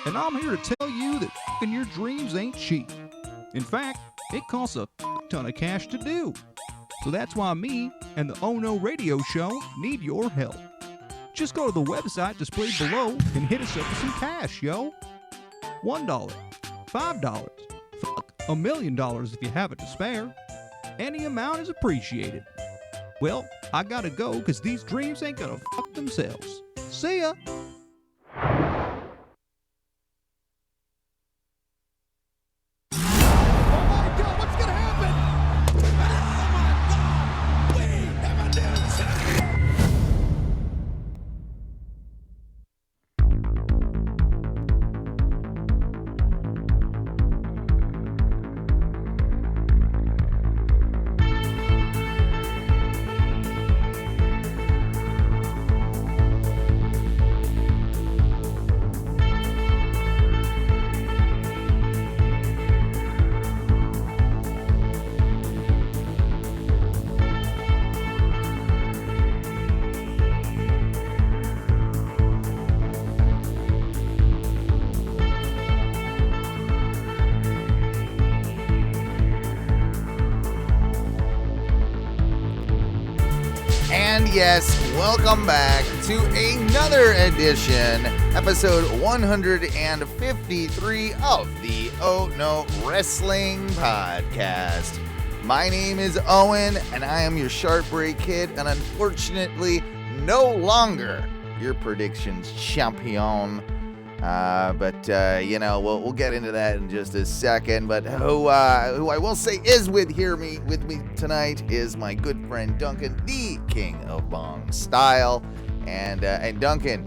And I'm here to tell you that f***ing your dreams ain't cheap. In fact, it costs a ton of cash to do. So that's why me and the Ohno radio show need your help. Just go to the website displayed below and hit us up with some cash, yo. $1, $5, $1 million if you have it to spare. Any amount is appreciated. Well, I gotta go because these dreams ain't gonna fuck themselves. See ya! Yes, welcome back to another edition, episode 153 of the Ohno Wrestling Podcast. My name is Owen, and I am your Sharp Break Kid, and unfortunately, no longer your predictions champion. We'll get into that in just a second. But who I will say is with me tonight is my good friend Duncan, the King of Bong Style. And Duncan,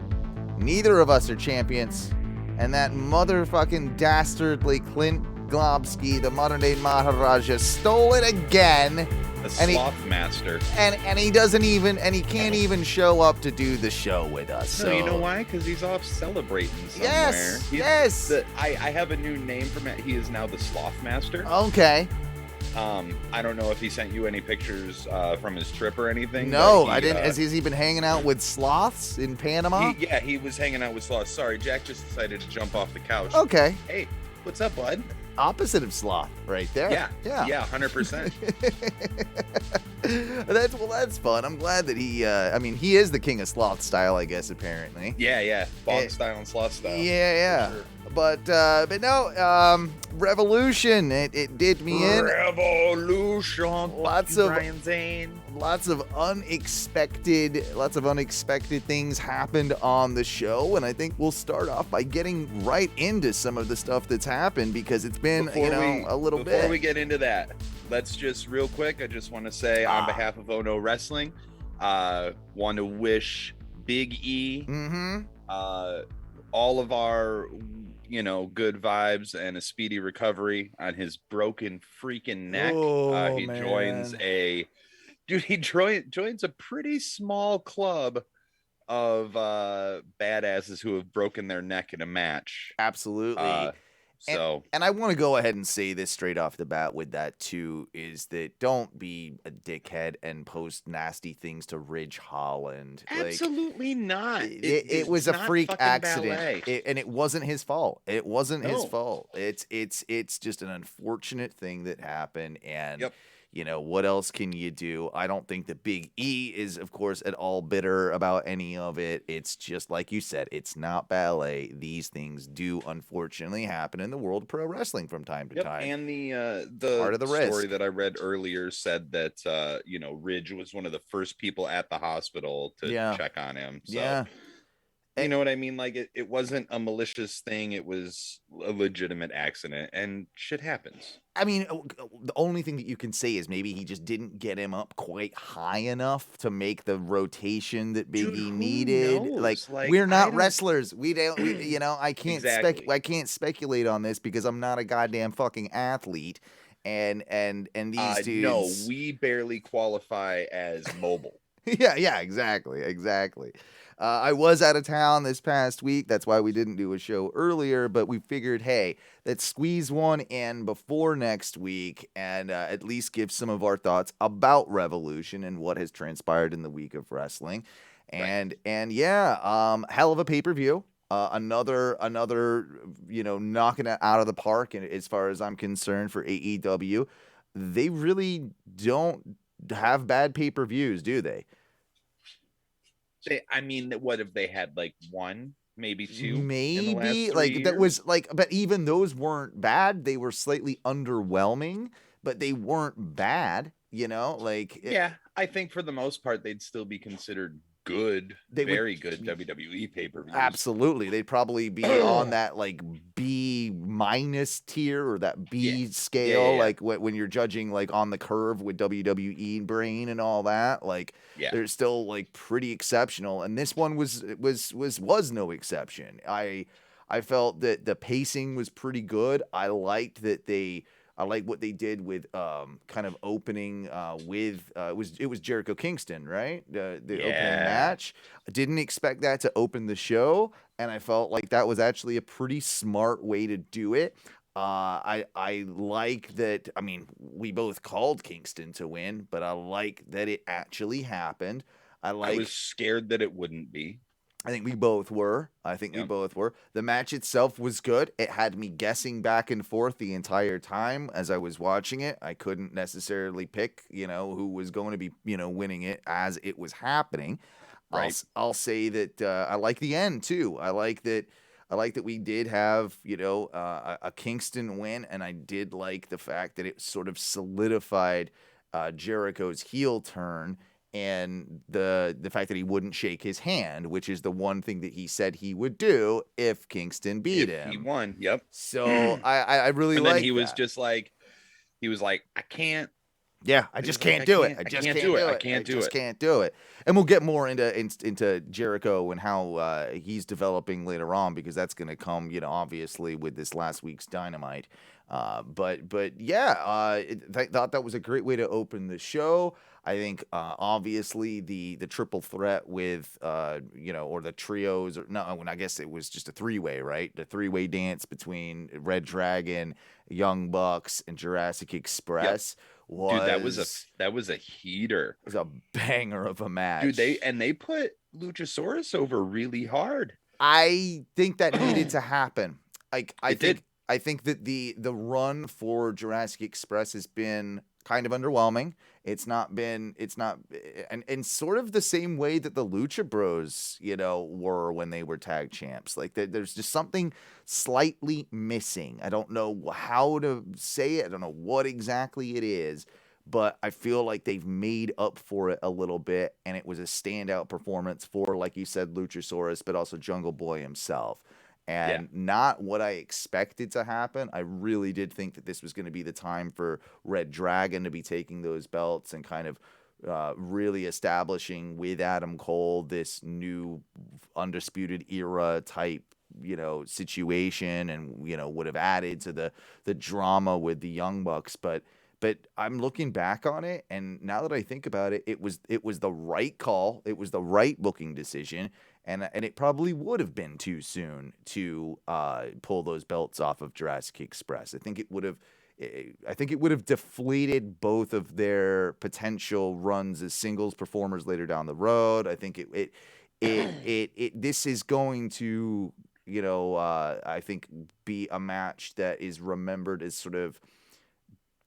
neither of us are champions, and that motherfucking dastardly Clint Globsky, the modern day Maharaja, stole it again. A sloth master. And he doesn't even, and he can't even show up to do the show with us. No, so. You know why? Because he's off celebrating somewhere. Yes. I have a new name for him. He is now the sloth master. Okay. I don't know if he sent you any pictures from his trip or anything. No, I didn't. Has he been hanging out with sloths in Panama? He was hanging out with sloths. Sorry, Jack just decided to jump off the couch. Okay. Hey, what's up, bud? Opposite of sloth, right there. Yeah, 100%. That's fun. I'm glad that he is the king of sloth style, I guess, apparently. Yeah, bog style and sloth style. Yeah. Sure. But no, Revolution, it did me in. Revolution. Lots of Brian Zane. Lots of unexpected things happened on the show, and I think we'll start off by getting right into some of the stuff that's happened because it's been, a little bit. Before we get into that, let's just real quick, I just want to say on behalf of Ohno Wrestling, want to wish Big E, all of our, good vibes and a speedy recovery on his broken freaking neck. He joins a pretty small club of badasses who have broken their neck in a match. Absolutely. And I want to go ahead and say this straight off the bat with that too, is that don't be a dickhead and post nasty things to Ridge Holland. Absolutely not. It was a freak accident, and it wasn't his fault. His fault. It's just an unfortunate thing that happened, and yep. What else can you do? I don't think that Big E is, of course, at all bitter about any of it. It's just like you said, it's not ballet. These things do unfortunately happen in the world of pro wrestling from time to time. And the part of the story risk that I read earlier said that Ridge was one of the first people at the hospital to check on him. So. Yeah. You know what I mean? Like it wasn't a malicious thing. It was a legitimate accident, and shit happens. I mean, the only thing that you can say is maybe he just didn't get him up quite high enough to make the rotation that Big E needed. Like we're not wrestlers. I can't I can't speculate on this because I'm not a goddamn fucking athlete. And these dudes. No, we barely qualify as mobile. Yeah, exactly. I was out of town this past week. That's why we didn't do a show earlier, but we figured, hey, let's squeeze one in before next week and at least give some of our thoughts about Revolution and what has transpired in the week of wrestling. And hell of a pay-per-view. Another, knocking it out of the park. And as far as I'm concerned for AEW, they really don't have bad pay-per-views, do they? I mean, what if they had like one, maybe two in the last Maybe 3 like that years? was like, but even those weren't bad. They were slightly underwhelming, but they weren't bad. Yeah, I think for the most part they'd still be considered good, They would very good WWE pay-per-views. absolutely. They'd probably be on that like B minus tier or that Yeah. B scale, like when you're judging like on the curve with WWE brain and all that. Like Yeah. they're still like pretty exceptional, and this one was no exception. I felt that the pacing was pretty good. I like what they did with kind of opening with it was Jericho Kingston, right? The opening match. I didn't expect that to open the show, and I felt like that was actually a pretty smart way to do it. I like that. I mean, we both called Kingston to win, but I like that it actually happened. I was scared that it wouldn't be. I think we both were. We both were. The match itself was good. It had me guessing back and forth the entire time as I was watching it. I couldn't necessarily pick, who was going to be, winning it as it was happening. Right. I'll say that I like the end too. I like that we did have, a Kingston win, and I did like the fact that it sort of solidified Jericho's heel turn. And the fact that he wouldn't shake his hand, which is the one thing that he said he would do if Kingston beat him. He won. Yep. So I really like. And then he was just like, I can't. Yeah, I just can't do it. I just can't do it. I can't do it. And we'll get more into Jericho and how he's developing later on, because that's going to come, obviously with this last week's Dynamite. But yeah, I thought that was a great way to open the show. I think obviously the triple threat with or the trios, I guess it was just a three-way, right? The three-way dance between Red Dragon, Young Bucks, and Jurassic Express. Yep. Dude, that was a heater. It was a banger of a match. Dude, they put Luchasaurus over really hard. I think that needed to happen. I think that the run for Jurassic Express has been kind of underwhelming. It's not and sort of the same way that the Lucha Bros, were when they were tag champs. Like there's just something slightly missing. I don't know how to say it. I don't know what exactly it is, but I feel like they've made up for it a little bit, and it was a standout performance for, like you said, Luchasaurus, but also Jungle Boy himself. And not what I expected to happen. I really did think that this was going to be the time for Red Dragon to be taking those belts and kind of really establishing with Adam Cole this new undisputed era type, situation, and would have added to the drama with the Young Bucks. But I'm looking back on it, and now that I think about it, it was the right call. It was the right booking decision. And it probably would have been too soon to pull those belts off of Jurassic Express. I think it would have deflated both of their potential runs as singles performers later down the road. I think this is going to, I think be a match that is remembered as sort of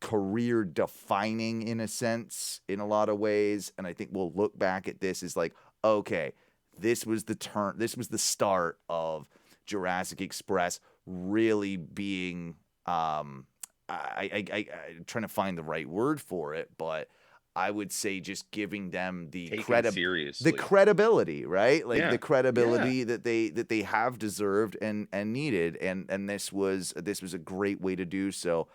career defining in a sense, in a lot of ways. And I think we'll look back at this as like, okay, this was the start of Jurassic Express really being, I trying to find the right word for it, but I would say just giving them the credibility, right? Like the credibility that they have deserved and needed. And this was a great way to do so.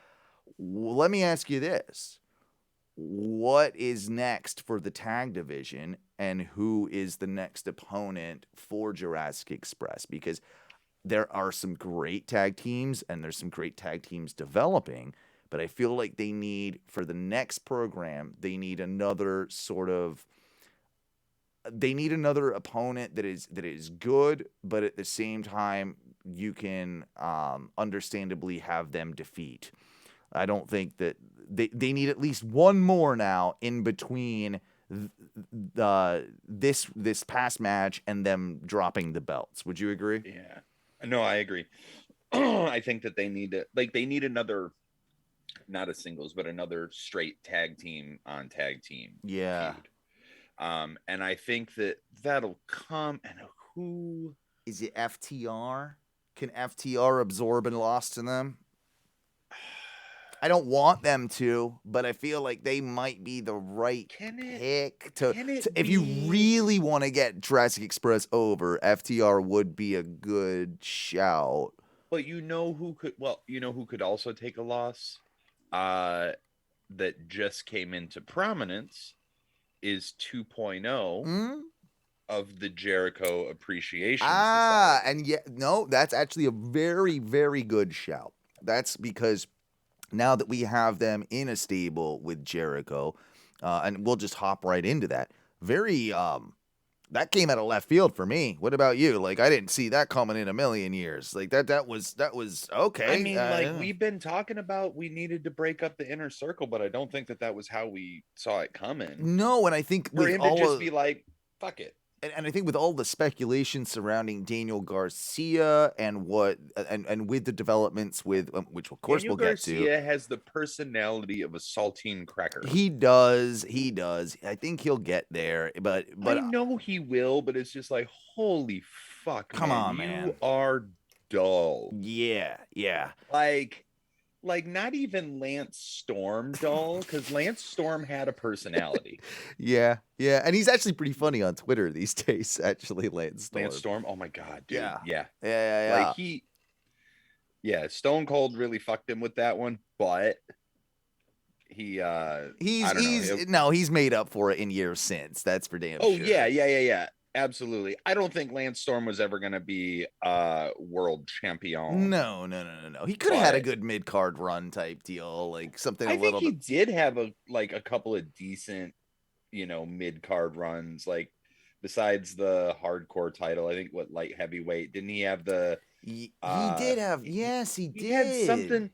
Let me ask you this. What is next for the tag division, and who is the next opponent for Jurassic Express? Because there are some great tag teams, and there's some great tag teams developing, but I feel like they need, for the next program, they need another opponent that is good, but at the same time you can understandably have them defeat. I don't think that they need at least one more now in between this past match and them dropping the belts. Would you agree? Yeah. No, I agree. I think that they need another, not a singles, but another straight tag team on tag team Yeah. feud. And I think that that'll come. And who is it? FTR? Can FTR absorb and loss to them? I don't want them to, but I feel like they might be the right pick to if you really want to get Jurassic Express over, FTR would be a good shout. But you know who could also take a loss that just came into prominence is 2.0 of the Jericho Appreciation Society. And no, that's actually a very, very good shout. That's because now that we have them in a stable with Jericho, and we'll just hop right into that. That came out of left field for me. What about you? Like, I didn't see that coming in a million years. Like that was okay. I mean, we've been talking about we needed to break up the inner circle, but I don't think that was how we saw it coming. No, and I think for him to just be like, fuck it. And I think with all the speculation surrounding Daniel Garcia and with the developments with which of course Daniel we'll Garcia get to. Garcia has the personality of a saltine cracker. He does. I think he'll get there, but I know he will, but it's just like, holy fuck, come on, man. You are dull. Yeah. Like not even Lance Storm dull, because Lance Storm had a personality. Yeah, and he's actually pretty funny on Twitter these days. Actually, Lance Storm. Oh my god, dude. Yeah. Like Stone Cold really fucked him with that one, but he's made up for it in years since. That's for damn sure. Oh yeah. Absolutely. I don't think Lance Storm was ever going to be world champion. No. He could have had a good mid-card run type deal, like something I think he did have a couple of decent, mid-card runs, like besides the hardcore title. I think light heavyweight, didn't he have the he did have. Yes, he did.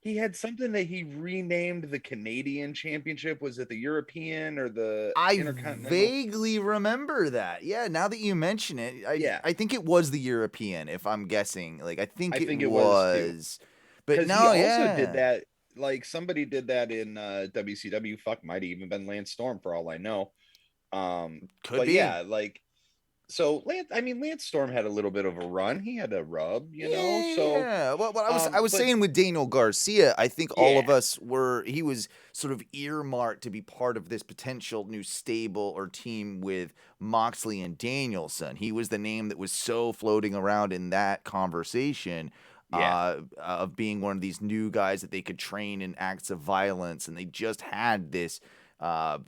He had something that he renamed the Canadian Championship. Was it the European or the Intercontinental? I vaguely remember that. Yeah, now that you mention it, I think it was the European, if I'm guessing. Like, I think it was. But no, he also did that. Like, somebody did that in WCW. Fuck, might have even been Lance Storm for all I know. Could be. Yeah, like. So Lance Storm had a little bit of a run. He had a rub, know. So yeah. Well, I was saying with Daniel Garcia, I think all of us he was sort of earmarked to be part of this potential new stable or team with Moxley and Danielson. He was the name that was so floating around in that conversation. Of being one of these new guys that they could train in acts of violence, and they just had this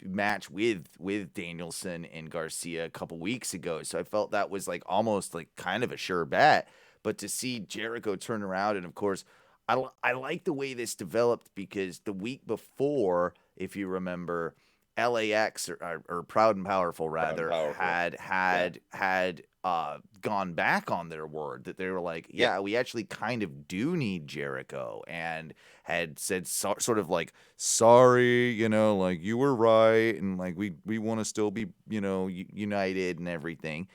match with Danielson and Garcia a couple weeks ago. So I felt that was like almost like kind of a sure bet. But to see Jericho turn around, and of course, I like the way this developed, because the week before, if you remember, LAX or Proud and Powerful rather had gone back on their word that they were like, we actually kind of do need Jericho, and had said sort of like, sorry, like you were right, and like we want to still be united and everything.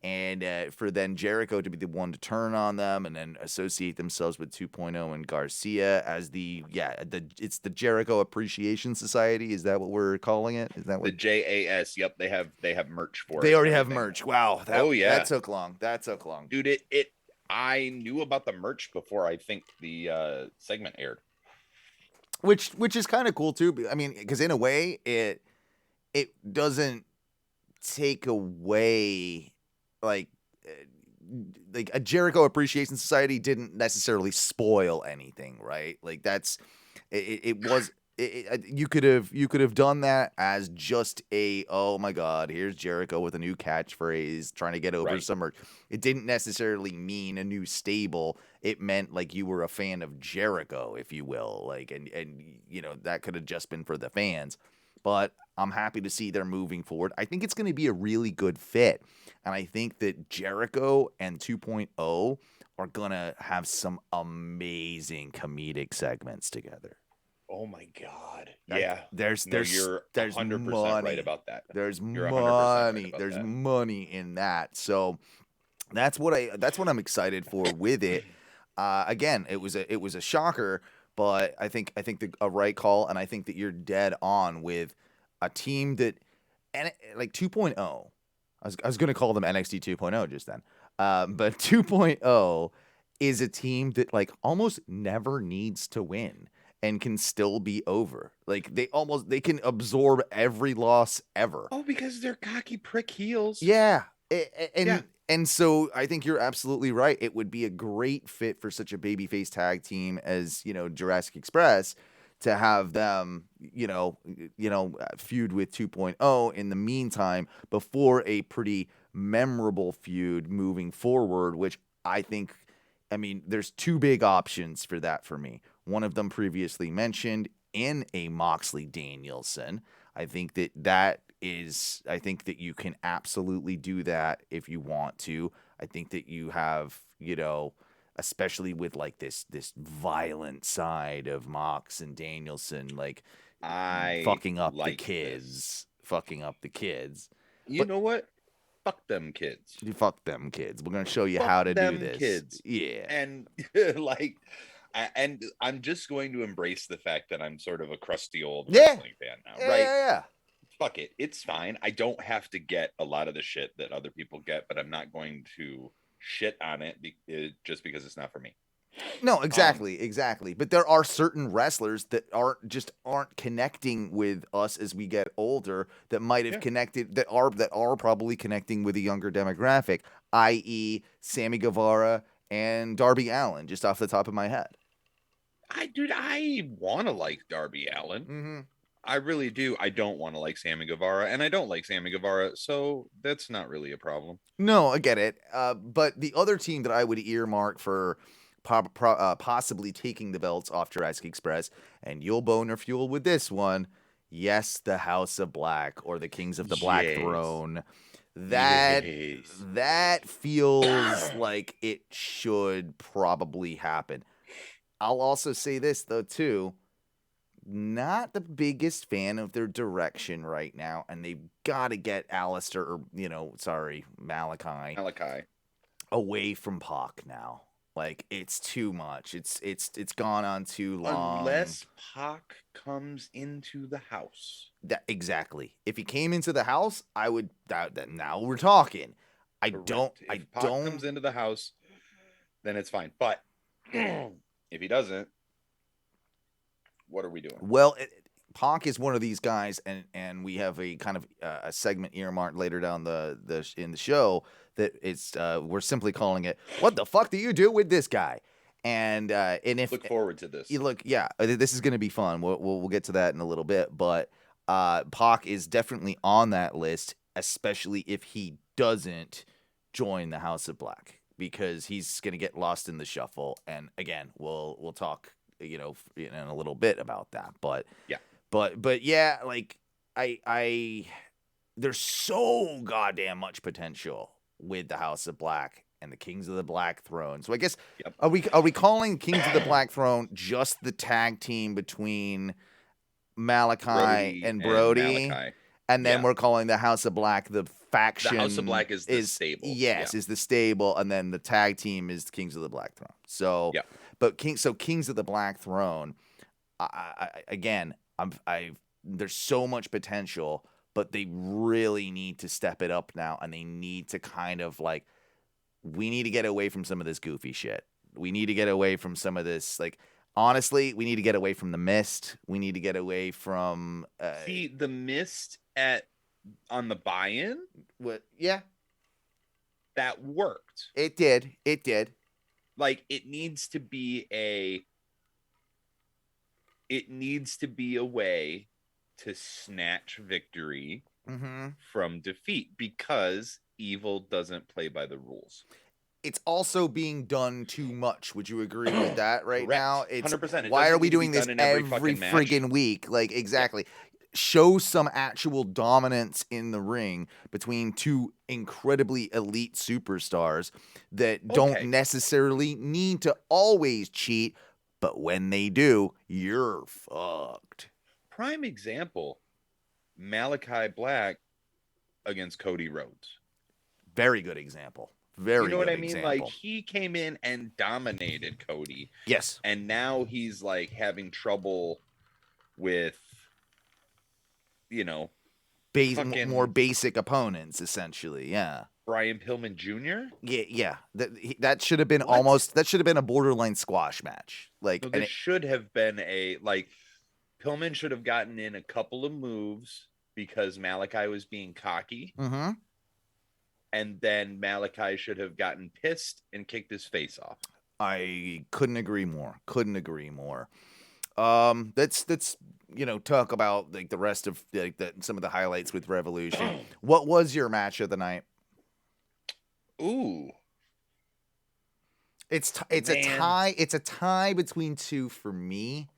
And for then Jericho to be the one to turn on them and then associate themselves with 2.0 and Garcia as it's the Jericho Appreciation Society. Is that what we're calling it? Is that what the JAS? Yep, they have merch for it. They already have merch. Wow. That took long. Dude, I knew about the merch before I think the segment aired. Which is kind of cool too. I mean, because in a way it doesn't take away. Like a Jericho Appreciation Society didn't necessarily spoil anything, right? Like that's you could have done that as just oh my god, here's Jericho with a new catchphrase trying to get over some merch. It didn't necessarily mean a new stable. It meant like you were a fan of Jericho, if you will, like and that could have just been for the fans. But I'm happy to see they're moving forward. I think it's going to be a really good fit. And I think that Jericho and 2.0 are going to have some amazing comedic segments together. Oh my God. Like, Yeah. there's You're there's 100% money. right about that. There's You're 100% right money. about There's that. money in that. So that's what I'm excited for with it. Again, it was a shocker, but I think a right call, and I think that you're dead on with a team that and like 2.0. I was going to call them NXT 2.0 just then. But 2.0 is a team that like almost never needs to win and can still be over. Like they can absorb every loss ever. Oh, because they're cocky prick heels. Yeah. Yeah. And so I think you're absolutely right. It would be a great fit for such a babyface tag team as, Jurassic Express to have them, feud with 2.0 in the meantime before a pretty memorable feud moving forward, which there's two big options for that for me. One of them previously mentioned in a Moxley Danielson. I think that you can absolutely do that if you want to. I think that you have, especially with like this violent side of Mox and Danielson, like fucking up the kids. You know what? Fuck them kids. You fuck them kids. We're gonna show you how to do this. Kids. Yeah. And and I'm just going to embrace the fact that I'm sort of a crusty old wrestling fan now, right? Yeah. Fuck it. It's fine. I don't have to get a lot of the shit that other people get, but I'm not going to shit on it just because it's not for me. No, exactly. But there are certain wrestlers that aren't connecting with us as we get older that might have connected that are probably connecting with a younger demographic, i.e. Sammy Guevara and Darby Allin, just off the top of my head. I want to like Darby Allin. Mm-hmm. I really do. I don't want to like Sammy Guevara, and I don't like Sammy Guevara, so that's not really a problem. No, I get it. But the other team that I would earmark for possibly taking the belts off Jurassic Express, and you'll boner fuel with this one, yes, the House of Black or the Kings of the Black Throne. That feels like it should probably happen. I'll also say this though too. Not the biggest fan of their direction right now, and they've got to get Malachi away from Pac now. Like, it's too much. It's gone on too long. Unless Pac comes into the house. Exactly. If he came into the house, I would. Now we're talking. If Pac comes into the house, then it's fine. But if he doesn't, what are we doing? Well, Pac is one of these guys, and we have a kind of a segment earmarked later down in the show that we're simply calling it "What the fuck do you do with this guy?" And if look forward to this, this is going to be fun. We'll get to that in a little bit, but Pac is definitely on that list, especially if he doesn't join the House of Black, because he's going to get lost in the shuffle. And again, we'll talk in a little bit about that, but yeah, like I there's so goddamn much potential with the House of Black and the Kings of the Black Throne. So I guess are we calling Kings of the Black Throne just the tag team between Malachi and Brody? And then we're calling the House of Black the faction. The House of Black is the stable. Yes, is the stable, and then the tag team is the Kings of the Black Throne. So Kings of the Black Throne, there's so much potential, but they really need to step it up now, and they need to kind of we need to get away from some of this goofy shit. We need to get away from some of this, honestly, we need to get away from the Mist. We need to get away from the Mist on the buy-in. What? Yeah, that worked. It did. It needs to be a way to snatch victory from defeat, because evil doesn't play by the rules. It's also being done too much. Would you agree with that right now? It's 100%. Why are we doing this every friggin' week? Exactly. Show some actual dominance in the ring between two incredibly elite superstars that don't necessarily need to always cheat, But when they do, you're fucked. Prime example, Malachi Black against Cody Rhodes. Very good example. Very You know what good I mean? example. Like, he came in and dominated Cody. Yes. And now he's like having trouble with, fucking More basic opponents, essentially. Yeah. Brian Pillman Jr. Yeah. That should have been What? that should have been a borderline squash match. Like, So this should have been Pillman should have gotten in a couple of moves because Malachi was being cocky. Mm-hmm. And then Malachi should have gotten pissed and kicked his face off. I couldn't agree more. Let's talk about like the rest of some of the highlights with Revolution. What was your match of the night? Ooh. It's a tie. It's a tie between two for me.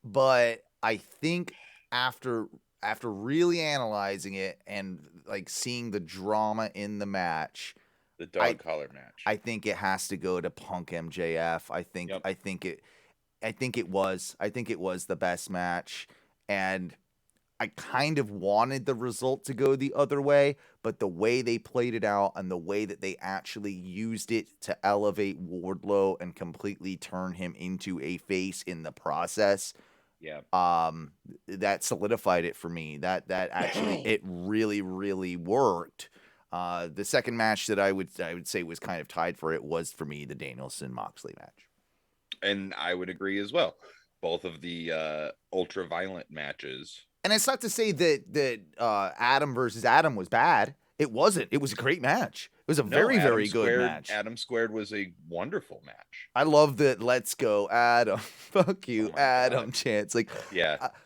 But I think after really analyzing it and like seeing the drama in the match, the dog collar match, I think it has to go to Punk MJF. I think it was the best match, and I kind of wanted the result to go the other way, but the way they played it out and the way that they actually used it to elevate Wardlow and completely turn him into a face in the process, that solidified it for me. That actually it really, really worked. The second match that I would say was kind of tied for it was for me the Danielson Moxley match. And I would agree as well. Both of the ultra violent matches. And it's not to say that Adam versus Adam was bad. It wasn't. It was a great match. It was a very, very good match. Adam Squared was a wonderful match. I love that "Let's go, Adam." Fuck you, Adam. Chance. Like,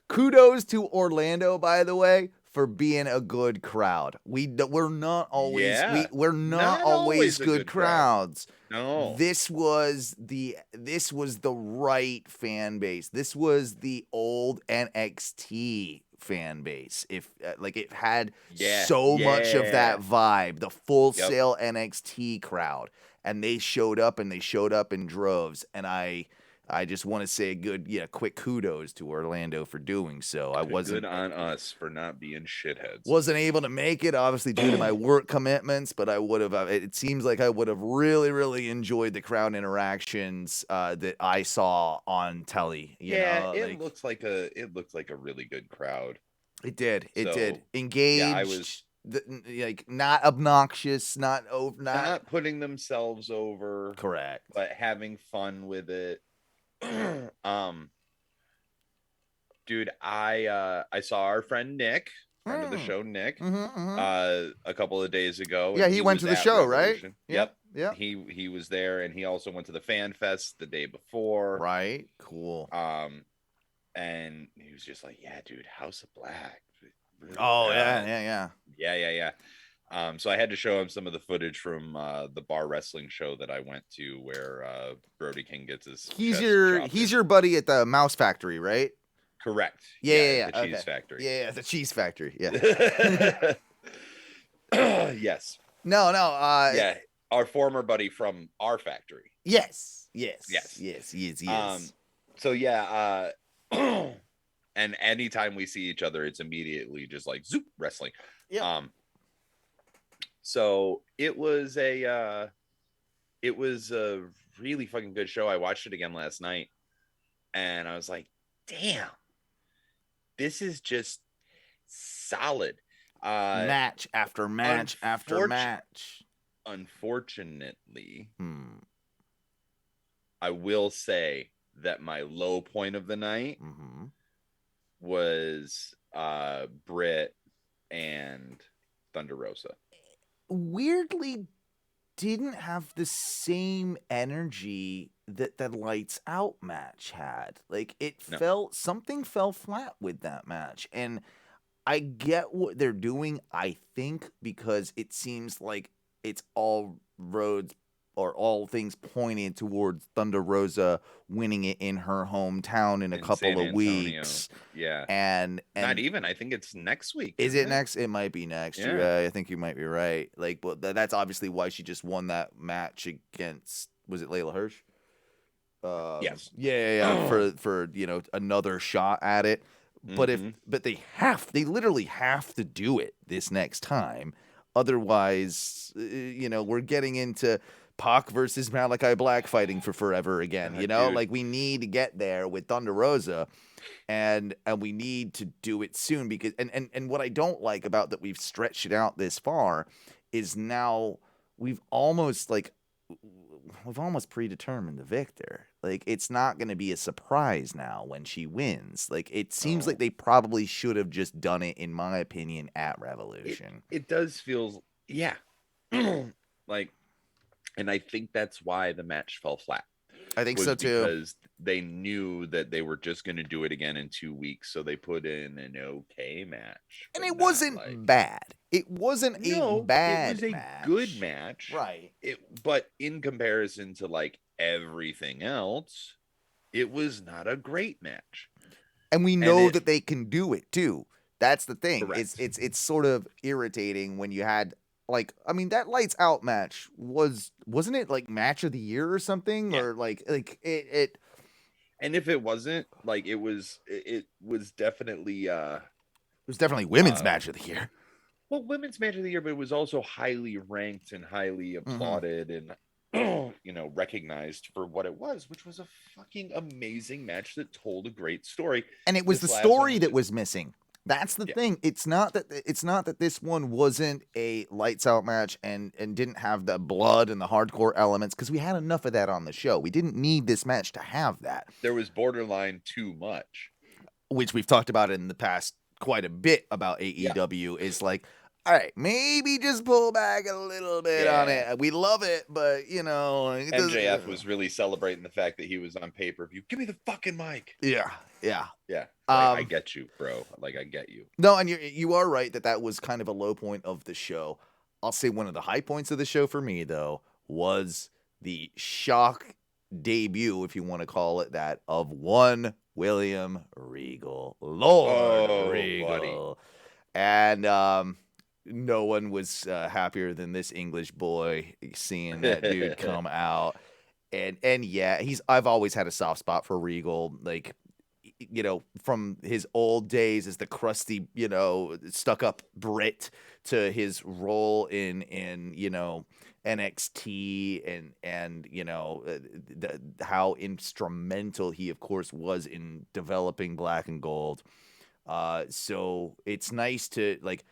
kudos to Orlando, by the way, for being a good crowd. We're not always we're not always good crowds. No. This was the right fan base. This was the old NXT fan base. If it had so much of that vibe, the Full Sail NXT crowd, and they showed up in droves, and I just want to say quick kudos to Orlando for doing so. I wasn't good on us for not being shitheads. Wasn't able to make it, obviously, due to my work commitments, but I would have. It seems like I would have really, really enjoyed the crowd interactions that I saw on Tully. It looked like a really good crowd. It did. It did. Engaged. Yeah, I was not obnoxious, not putting themselves over. Correct. But having fun with it. Dude, I saw our friend Nick, friend of the show, Nick, a couple of days ago. Yeah, he went to the show, Revolution. Right? Yep. He was there, and he also went to the Fan Fest the day before. Right. Cool. And he was just like, "Yeah, dude, House of Black." Really Yeah. So I had to show him some of the footage from the bar wrestling show that I went to, where Brody King gets his. He's your buddy at the Mouse Factory, right? Correct. Yeah. The cheese factory. Yeah, the cheese factory. Yeah. Yes. No. Yeah, our former buddy from our factory. Yes. So yeah. And anytime we see each other, it's immediately just like zoop wrestling. Yeah. So it was a really fucking good show. I watched it again last night, and I was like, damn, this is just solid. Match after match after match. Unfortunately, I will say that my low point of the night was Britt and Thunder Rosa. Weirdly didn't have the same energy that the Lights Out match had. Like, something fell flat with that match. And I get what they're doing, I think, because it seems like it's all roads or all things pointed towards Thunder Rosa winning it in her hometown in a couple of weeks. Yeah. And not even, I think it's next week. Is it next? It might be next year. I think you might be right. Like, but that's obviously why she just won that match against, was it Layla Hirsch? Yes. Yeah, for another shot at it. But they literally have to do it this next time. Otherwise, we're getting into Pac versus Malachi Black fighting for forever again. Dude. Like we need to get there with Thunder Rosa, and we need to do it soon because and what I don't like about that we've stretched it out this far is now we've almost predetermined the victor. Like it's not going to be a surprise now when she wins. Like it seems like they probably should have just done it, in my opinion, at Revolution. It does feel, yeah. Like, and I think that's why the match fell flat. I think so too. Because they knew that they were just going to do it again in 2 weeks, so they put in an okay match. And it wasn't bad. It wasn't a bad match. It was a good match. Right. But in comparison to like everything else, it was not a great match. And we know that they can do it too. That's the thing. Correct. It's sort of irritating when you had that Lights Out match wasn't it like match of the year or something? Yeah. Or like it and if it wasn't, like it was definitely women's match of the year. Well, women's match of the year, but it was also highly ranked and highly applauded and recognized for what it was, which was a fucking amazing match that told a great story. And it was the story that was missing. That's the thing. It's not that this one wasn't a Lights Out match and didn't have the blood and the hardcore elements, because we had enough of that on the show. We didn't need this match to have that. There was borderline too much, which we've talked about in the past quite a bit about AEW. Is like, all right, maybe just pull back a little bit on it. We love it, but MJF was really celebrating the fact that he was on pay-per-view. Give me the fucking mic. Yeah. I get you, bro. Like, I get you. No, and you are right that was kind of a low point of the show. I'll say one of the high points of the show for me, though, was the shock debut, if you want to call it that, of one William Regal. Lord Regal. Buddy. And no one was happier than this English boy seeing that dude come out. And yeah, I've always had a soft spot for Regal, like, from his old days as the crusty, stuck-up Brit to his role in NXT and how instrumental he, of course, was in developing Black and Gold. So it's nice to, like,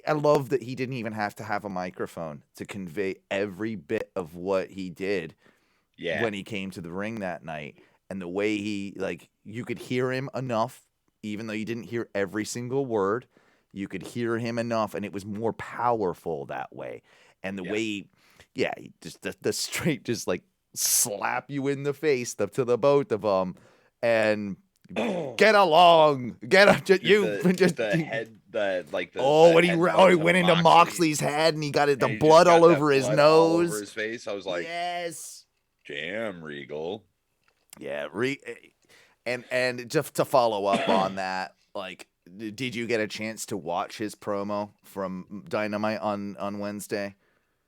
I love that he didn't even have to have a microphone to convey every bit of what he did when he came to the ring that night. And the way he, like, you could hear him enough, even though you didn't hear every single word, you could hear him enough, and it was more powerful that way. And the way, he just the straight, just like slap you in the face to the both of them, and get along, when he went into Moxley's head and he got the blood all over his nose, all over his face. I was like, yes, damn, Regal. Yeah, and just to follow up on that, like, did you get a chance to watch his promo from Dynamite on Wednesday?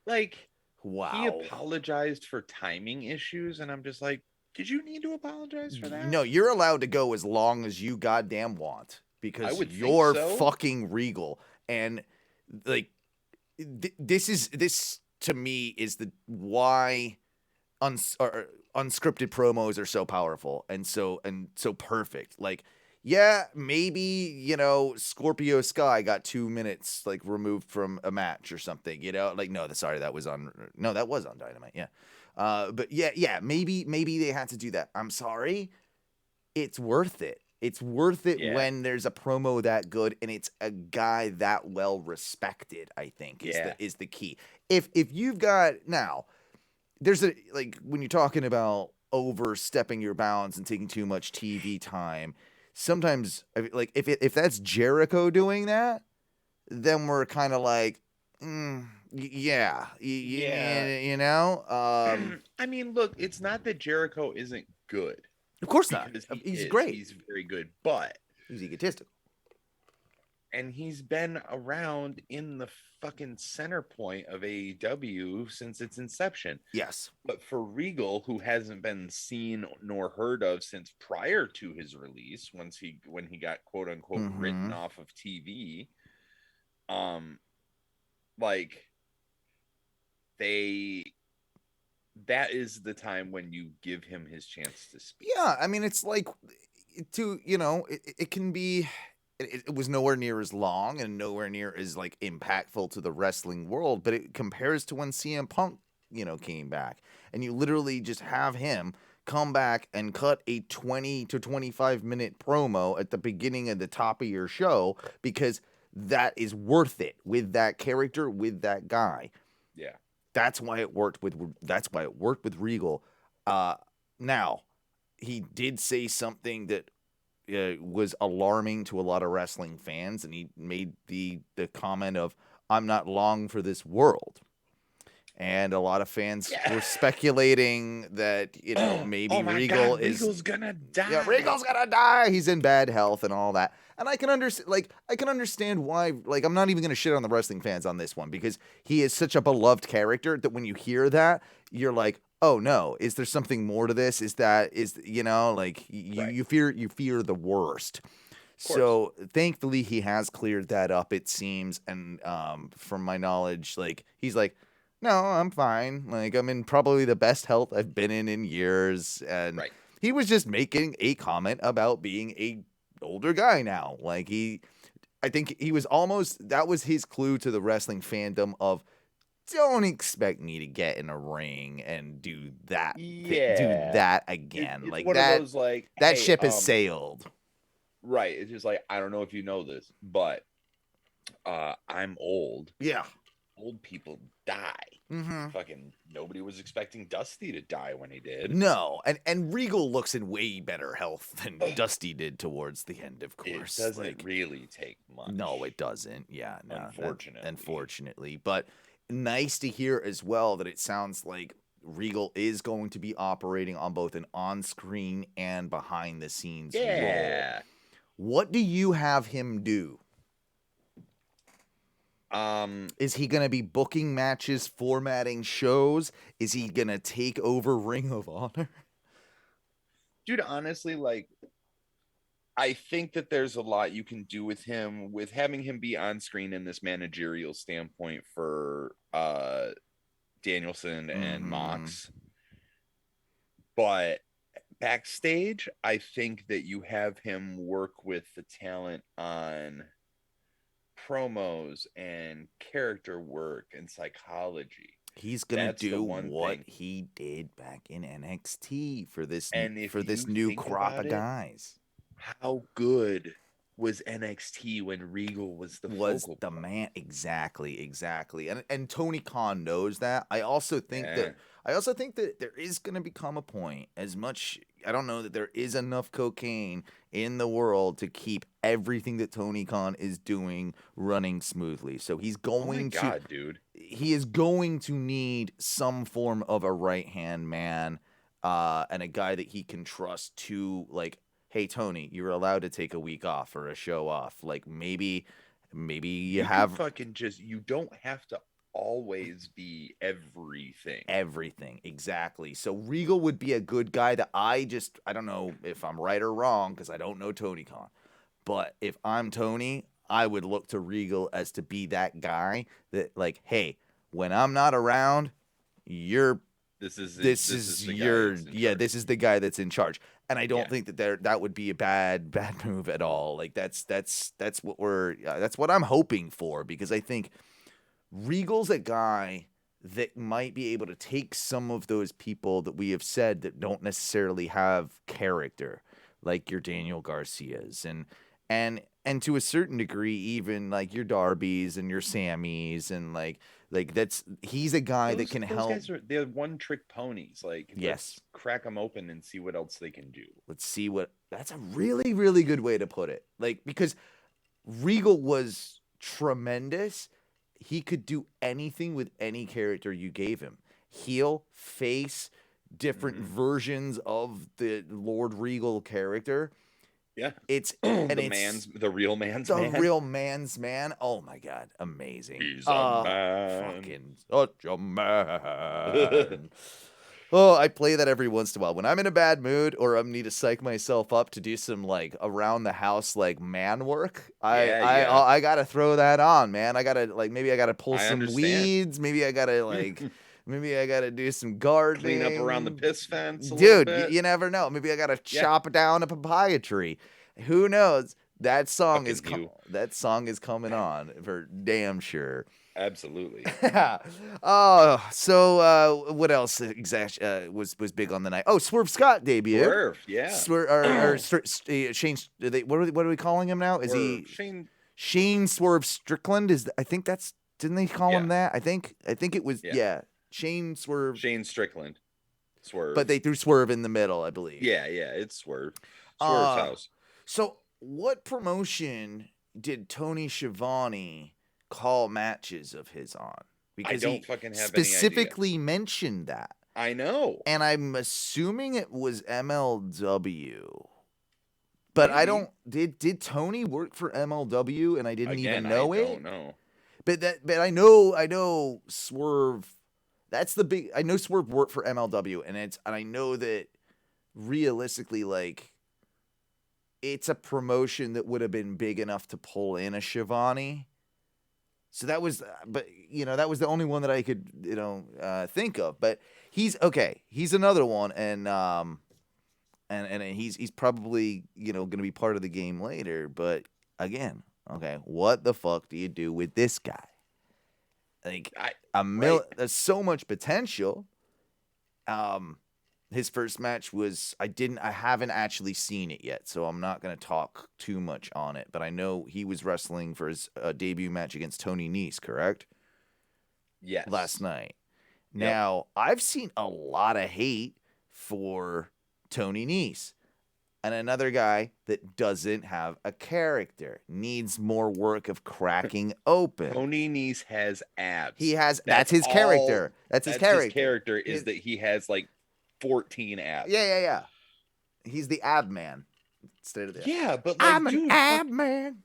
Like, wow, he apologized for timing issues, and I'm just like, did you need to apologize for that? No, you're allowed to go as long as you goddamn want, because you're fucking Regal, and like, this to me is the why unscripted promos are so powerful and so perfect. Like, yeah, maybe, Scorpio Sky got 2 minutes like removed from a match or something, like, that was on Dynamite. Yeah. But yeah, maybe they had to do that. I'm sorry. It's worth it. It's worth it when there's a promo that good and it's a guy that well respected, I think is the key. If you've got now, there's when you're talking about overstepping your bounds and taking too much TV time, sometimes like if that's Jericho doing that, then we're kind of like, I mean, look, it's not that Jericho isn't good. Of course not. He's great. He's very good, but he's egotistical. and he's been around in the fucking center point of AEW since its inception. Yes. But for Regal, who hasn't been seen nor heard of since prior to his release, when he got quote unquote written off of TV, like that is the time when you give him his chance to speak. Yeah, I mean, it's like it can be. It was nowhere near as long and nowhere near as like impactful to the wrestling world, but it compares to when CM Punk, came back, and you literally just have him come back and cut a 20 to 25 minute promo at the beginning of the top of your show because that is worth it with that character, with that guy. Yeah. That's why it worked with Regal. Now, he did say something that was alarming to a lot of wrestling fans, and he made the comment of, "I'm not long for this world." And a lot of fans were speculating that, maybe Regal's gonna die. Yeah, Regal's gonna die. He's in bad health and all that. And I can understand why. Like, I'm not even gonna shit on the wrestling fans on this one because he is such a beloved character that when you hear that, you're like, oh no, is there something more to this? You fear the worst. So thankfully he has cleared that up, it seems. And from my knowledge, like, he's like, no, I'm fine. Like, I'm in probably the best health I've been in years. And he was just making a comment about being a older guy now. Like, I think he was that was his clue to the wrestling fandom of, don't expect me to get in a ring and do that. Yeah. Do that again. It's like one that. Of those, like, that ship has sailed. Right. It's just like, I don't know if you know this, but I'm old. Yeah. Old people die. Fucking nobody was expecting Dusty to die when he did. No, and Regal looks in way better health than Dusty did towards the end, of course. It doesn't really take much. No, it doesn't. Yeah, no, unfortunately. But nice to hear as well that it sounds like Regal is going to be operating on both an on-screen and behind-the-scenes role. What do you have him do? Is he going to be booking matches, formatting shows? Is he going to take over Ring of Honor? Dude, honestly, like, I think that there's a lot you can do with him, with having him be on screen in this managerial standpoint for Danielson and Mox. But backstage, I think that you have him work with the talent on promos and character work and psychology. He's gonna do what he did back in NXT for this new crop of guys. How good was NXT when Regal was the focal point? Man? Exactly. And Tony Khan knows that. I also think that there is going to become a point, as much, I don't know that there is enough cocaine in the world to keep everything that Tony Khan is doing running smoothly. So he's going he is going to need some form of a right-hand man and a guy that he can trust to, like, hey, Tony, you're allowed to take a week off or a show off. Like, maybe you have fucking you don't have to always be everything. Everything, exactly. So Regal would be a good guy that I don't know if I'm right or wrong because I don't know Tony Khan. But if I'm Tony, I would look to Regal as to be that guy that, like, hey, when I'm not around, this is the guy that's in charge. And I don't think that would be a bad move at all. Like, that's what I'm hoping for, because I think Regal's a guy that might be able to take some of those people that we have said that don't necessarily have character, like your Daniel Garcias and to a certain degree even like your Darbys and your Sammys, and like he's a guy that can help. Those guys they're one-trick ponies. Like, let's crack them open and see what else they can do. That's a really, really good way to put it. Like, because Regal was tremendous. He could do anything with any character you gave him. Heel, face, different versions of the Lord Regal character. Yeah. It's the real man's the man. real man's man. Oh my god, amazing. He's a man. Fucking such a man. Oh, I play that every once in a while when I'm in a bad mood or I need to psych myself up to do some like around the house like man work. I gotta throw that on, man. I gotta like maybe I gotta pull some understand. weeds. Maybe I gotta like maybe I gotta do some gardening. Clean up around the piss fence. Dude, you never know. Maybe I gotta chop down a papaya tree. Who knows? That song is coming on for damn sure. Absolutely. So what else was big on the night? Oh, Swerve Scott debut. Swerve, yeah. Shane. What are we calling him now? Is he Shane Swerve Strickland? Didn't they call him that? I think it was Shane Swerve. Shane Strickland. Swerve. But they threw Swerve in the middle, I believe. Yeah, it's Swerve. Swerve's house. So what promotion did Tony Schiavone call matches of his on? Because I don't fucking have specifically mentioned that. I know. And I'm assuming it was MLW. But maybe. I don't did Tony work for MLW and I didn't even know it? I don't know. But I know Swerve. That's the big I know Swerve worked for MLW and I know that realistically like it's a promotion that would have been big enough to pull in a Schiavone. So that was, but that was the only one that I could, think of. But he's another one, and he's probably going to be part of the game later. But again, okay, what the fuck do you do with this guy? Like there's so much potential. His first match was I haven't actually seen it yet, so I'm not going to talk too much on it, but I know he was wrestling for his debut match against Tony Nese, correct? Yes. Last night. Yep. Now, I've seen a lot of hate for Tony Nese. And another guy that doesn't have a character, needs more work of cracking open. Tony Nese has abs. He has that's his character. That's his character. His character is that he has like 14 abs. Yeah. He's the ab man. Instead of yeah, but like, I'm an ab man.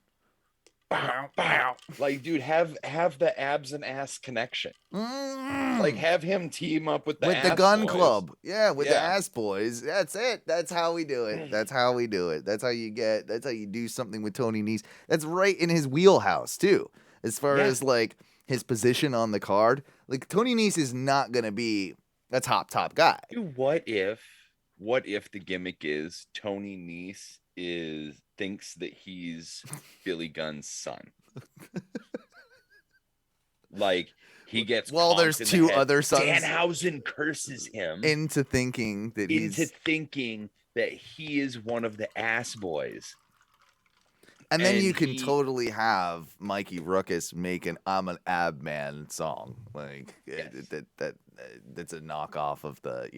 Bow, bow. Like, dude, have the abs and ass connection. Like, have him team up with the gun boys. Club. Yeah, with the ass boys. That's it. That's how we do it. That's how we do it. That's how you do something with Tony Nese. That's right in his wheelhouse too. As far as like his position on the card, like Tony Nese is not gonna be a top guy. Dude, what if the gimmick is Tony Nese thinks that he's Billy Gunn's son? Like he gets there's two other sons. Danhausen curses him into thinking that he is one of the ass boys. And then you can totally have Mikey Ruckus make an "I'm an Ab Man" song, like that's a knockoff of the,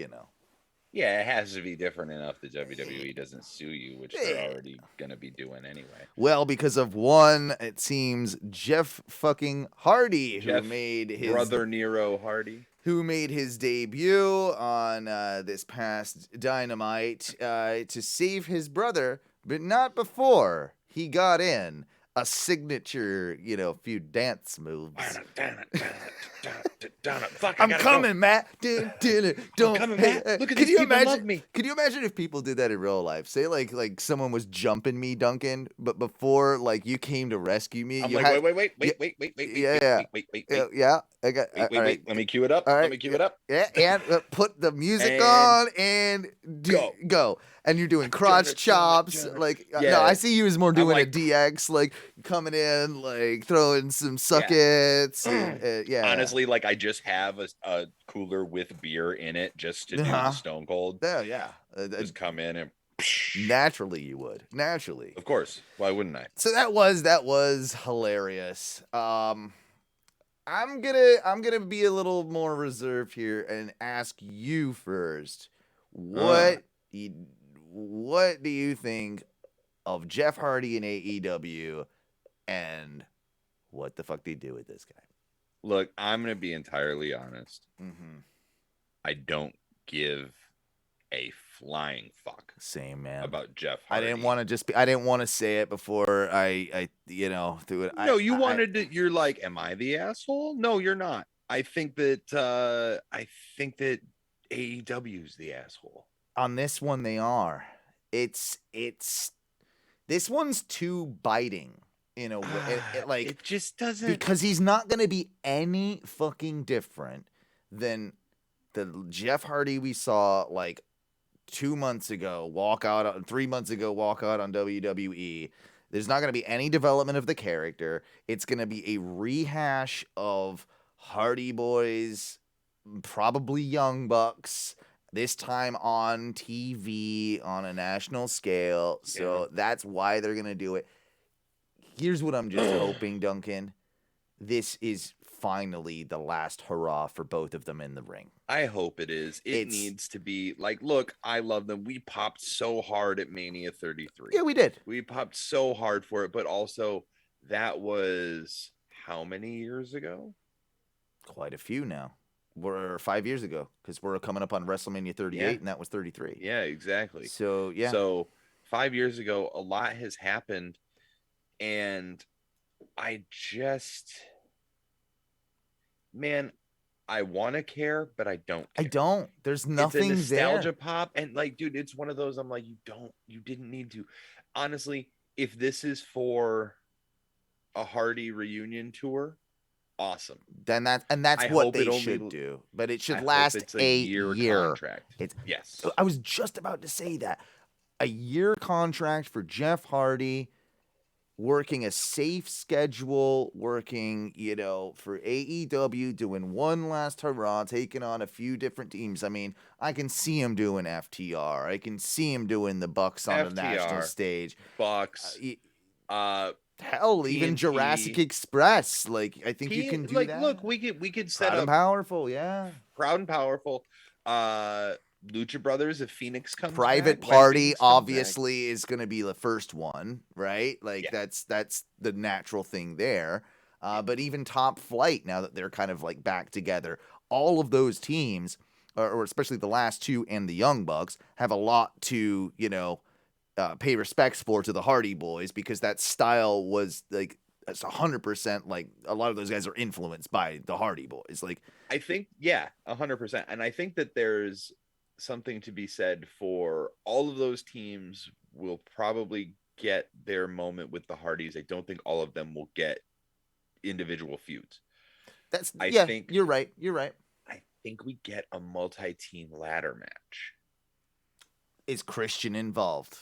Yeah, it has to be different enough that WWE doesn't sue you, which they're already gonna be doing anyway. Well, because of one, it seems Jeff fucking Hardy, who made his brother Nero Hardy, who made his debut on this past Dynamite to save his brother, but not before he got in a signature, few dance moves. I'm coming, Matt. Don't. I'm coming, Matt. Look at these people love me. Could you imagine if people did that in real life? Say like someone was jumping me, Duncan, but before like you came to rescue me, I'm you like, had, wait. Yeah. I got. Wait. Let me cue it up. All right. Let me cue it up. Yeah, and put the music on and go. And you're doing crotch chops, like no, I see you as more doing a DX, like coming in, like throwing some suckets. Honestly, like I just have a cooler with beer in it just to do the Stone Cold. Yeah. Just come in and naturally you would. Naturally. Of course. Why wouldn't I? So that was hilarious. I'm gonna be a little more reserved here and ask you first. What do you think of Jeff Hardy in AEW, and what the fuck do you do with this guy? Look, I'm going to be entirely honest. Mm-hmm. I don't give a flying fuck Same, man. about Jeff I Hardy. didn't want to say it before I threw it. No, you wanted to. You're like, am I the asshole? No, you're not. I think that AEW is the asshole. On this one, they are. It's this one's too biting in a way. It just doesn't, because he's not going to be any fucking different than the Jeff Hardy we saw like 2 months ago walk out, 3 months ago walk out on WWE. There's not going to be any development of the character. It's going to be a rehash of Hardy Boys, probably Young Bucks, this time on TV on a national scale. So that's why they're going to do it. Here's what I'm just hoping, Duncan. This is finally the last hurrah for both of them in the ring. I hope it is. It needs to be. Like, look, I love them. We popped so hard at Mania 33. Yeah, we did. We popped so hard for it, but also that was how many years ago? Quite a few now. We're 5 years ago, because we're coming up on WrestleMania 38, and that was 33. Yeah, exactly. So, yeah. So 5 years ago, a lot has happened, and I just, man, I want to care, but I don't care. I don't. There's nothing it's a nostalgia there. pop, and like, dude, it's one of those. I'm like, you didn't need to. Honestly, if this is for a Hardy reunion tour, awesome. Then that's what they should do. But it should last it's a year contract. Yes. I was just about to say that. A year contract for Jeff Hardy, working a safe schedule, working, for AEW, doing one last hurrah, taking on a few different teams. I mean, I can see him doing FTR. I can see him doing the Bucks on the national stage. Bucks. Hell, even Jurassic Express. Like, I think you can do that. Look, we could set Proud up and Powerful, yeah. Proud and Powerful. Lucha Brothers, if Phoenix comes Private back, Party obviously is going to be the first one, right? Like, that's the natural thing there. But even Top Flight, now that they're kind of like back together, all of those teams, or especially the last two and the Young Bucks, have a lot to, pay respects for to the Hardy Boys, because that style was like, it's 100% like a lot of those guys are influenced by the Hardy Boys. Like, I think, 100%. And I think that there's something to be said for all of those teams will probably get their moment with the Hardys. I don't think all of them will get individual feuds. I think you're right. I think we get a multi-team ladder match. Is Christian involved?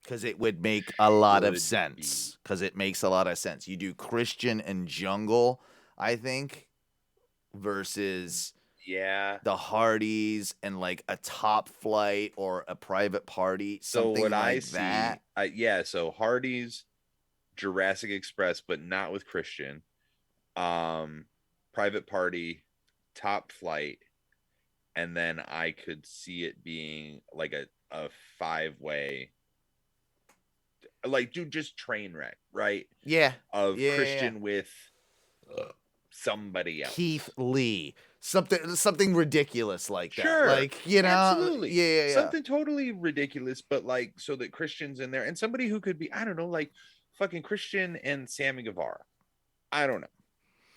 Because it would make a lot of sense. You do Christian and Jungle, I think, versus the Hardys and like a Top Flight or a Private Party, something that. So Hardys, Jurassic Express, but not with Christian. Private Party, Top Flight, and then I could see it being like a 5-way. Like, dude, just train wreck, right? Yeah. Christian with somebody else. Keith Lee. Something ridiculous like that. Sure. Like, absolutely. Yeah. Something totally ridiculous, but like, so that Christian's in there, and somebody who could be, I don't know, like fucking Christian and Sammy Guevara. I don't know.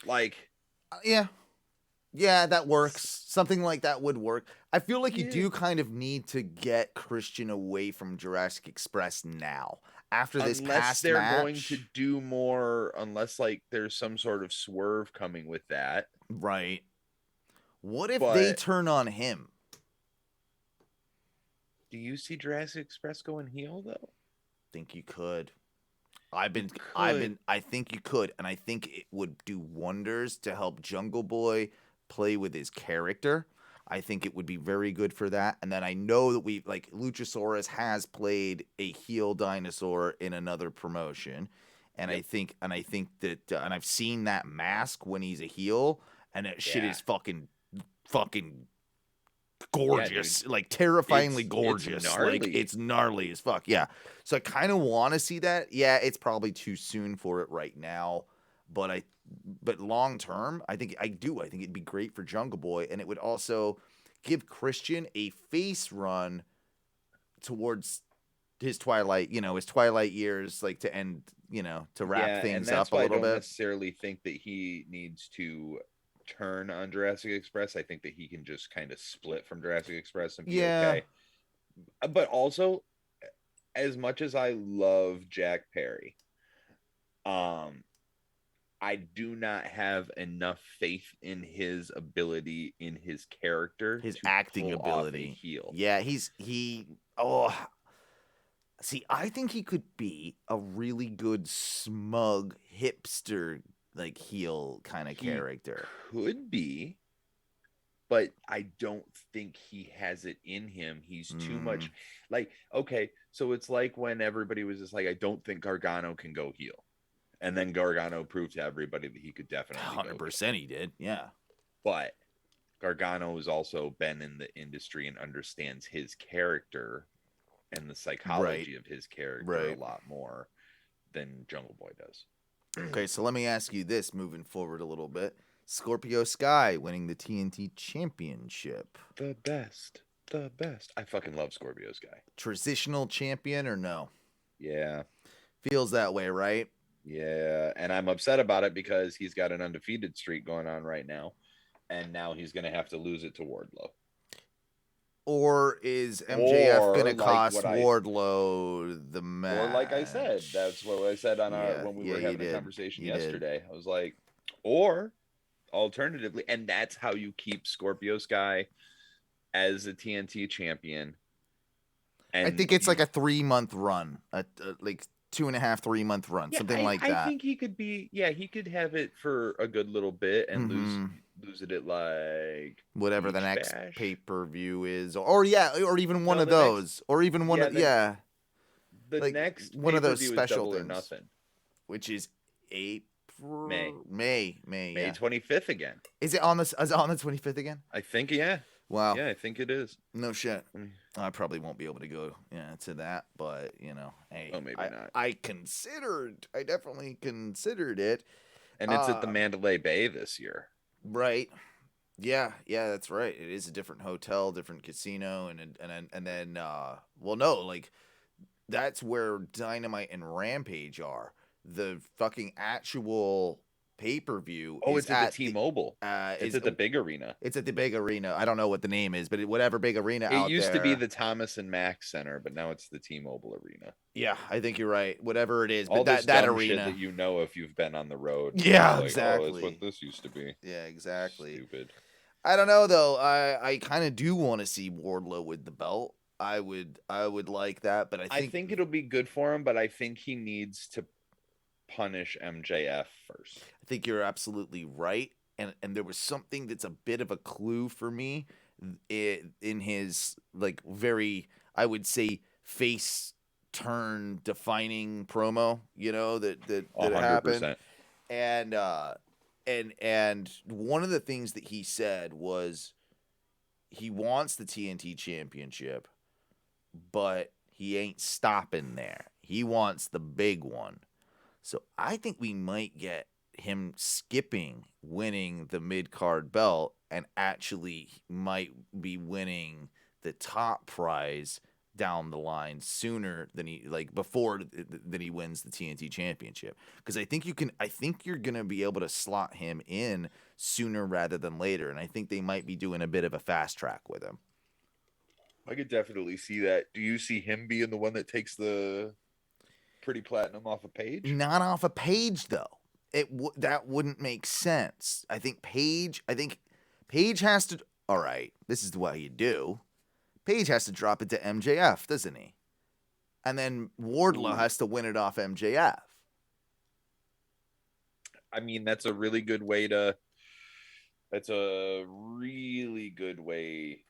Like, yeah, that works. Something like that would work. I feel like you do kind of need to get Christian away from Jurassic Express now. After this past they're match, going to do more, unless like there's some sort of swerve coming with that. Right. What if they turn on him? Do you see Jurassic Express going heel though? Think you could. I think you could, and I think it would do wonders to help Jungle Boy play with his character. I think it would be very good for that. And then I know that Luchasaurus has played a heel dinosaur in another promotion. And I think that and I've seen that mask when he's a heel, and that shit is fucking gorgeous. Like, terrifyingly gorgeous. It's gnarly as fuck. Yeah. So I kind of want to see that. Yeah, it's probably too soon for it right now, but long term, I think it'd be great for Jungle Boy, and it would also give Christian a face run towards his twilight years, like to end, to wrap things and that's up a why little I don't bit. necessarily think that he needs to turn on Jurassic Express. I think that he can just kind of split from Jurassic Express and be okay. But also, as much as I love Jack Perry, I do not have enough faith in his ability, in his character, His to acting pull off a ability. heel. Yeah, see, I think he could be a really good smug hipster, like heel kind of character. Could be, but I don't think he has it in him. He's too much like, okay, so it's like when everybody was just like, I don't think Gargano can go heel. And then Gargano proved to everybody that he could definitely 100% he did, yeah. But Gargano has also been in the industry and understands his character and the psychology of his character a lot more than Jungle Boy does. Okay, so let me ask you this, moving forward a little bit. Scorpio Sky winning the TNT Championship. The best. I fucking love Scorpio Sky. Transitional champion or no? Yeah. Feels that way, right? Yeah, and I'm upset about it because he's got an undefeated streak going on right now, and now he's going to have to lose it to Wardlow. Or is MJF going to cost Wardlow the match? Or like I said, that's what I said on when we were having a conversation yesterday. I was like, or alternatively, and that's how you keep Scorpio Sky as a TNT champion. And I think it's like a 3-month run, like 2.5, 3-month run, something like that. I think he could be, he could have it for a good little bit and lose it at like whatever the next pay-per-view is, or even one of those, or even one of the like next one of those special things, or nothing, which is May 25th again. Is it on the 25th again? I think, yeah. Wow. Yeah, I think it is. No shit. I probably won't be able to go to that, but hey, maybe not. I definitely considered it. And it's at the Mandalay Bay this year. Right. Yeah, that's right. It is a different hotel, different casino, and then that's where Dynamite and Rampage are. The fucking actual pay-per-view. It's at the T-Mobile. It's at the big arena. It's at the big arena. I don't know what the name is, but whatever big arena out there. It used to be the Thomas and Mack Center, but now it's the T-Mobile Arena. Yeah, I think you're right. Whatever it is, all but that arena shit that if you've been on the road. Yeah, like, exactly. That's what this used to be. Yeah, exactly. Stupid. I don't know though. I kind of do want to see Wardlow with the belt. I would like that, but I think it'll be good for him, but I think he needs to punish MJF first. I think you're absolutely right, and there was something that's a bit of a clue for me in his like very, I would say, face turn defining promo, that 100%. Happened, and one of the things that he said was he wants the TNT Championship, but he ain't stopping there. He wants the big one. So I think we might get him skipping winning the mid-card belt and actually might be winning the top prize down the line sooner than he wins the TNT Championship. Because I think you're going to be able to slot him in sooner rather than later. And I think they might be doing a bit of a fast track with him. I could definitely see that. Do you see him being the one that takes the Pretty Platinum off of Paige? Not off of Paige, though. That wouldn't make sense. I think Paige has to. All right, this is what you do. Paige has to drop it to MJF, doesn't he? And then Wardlow has to win it off MJF. I mean, that's a really good way to. That's a really good way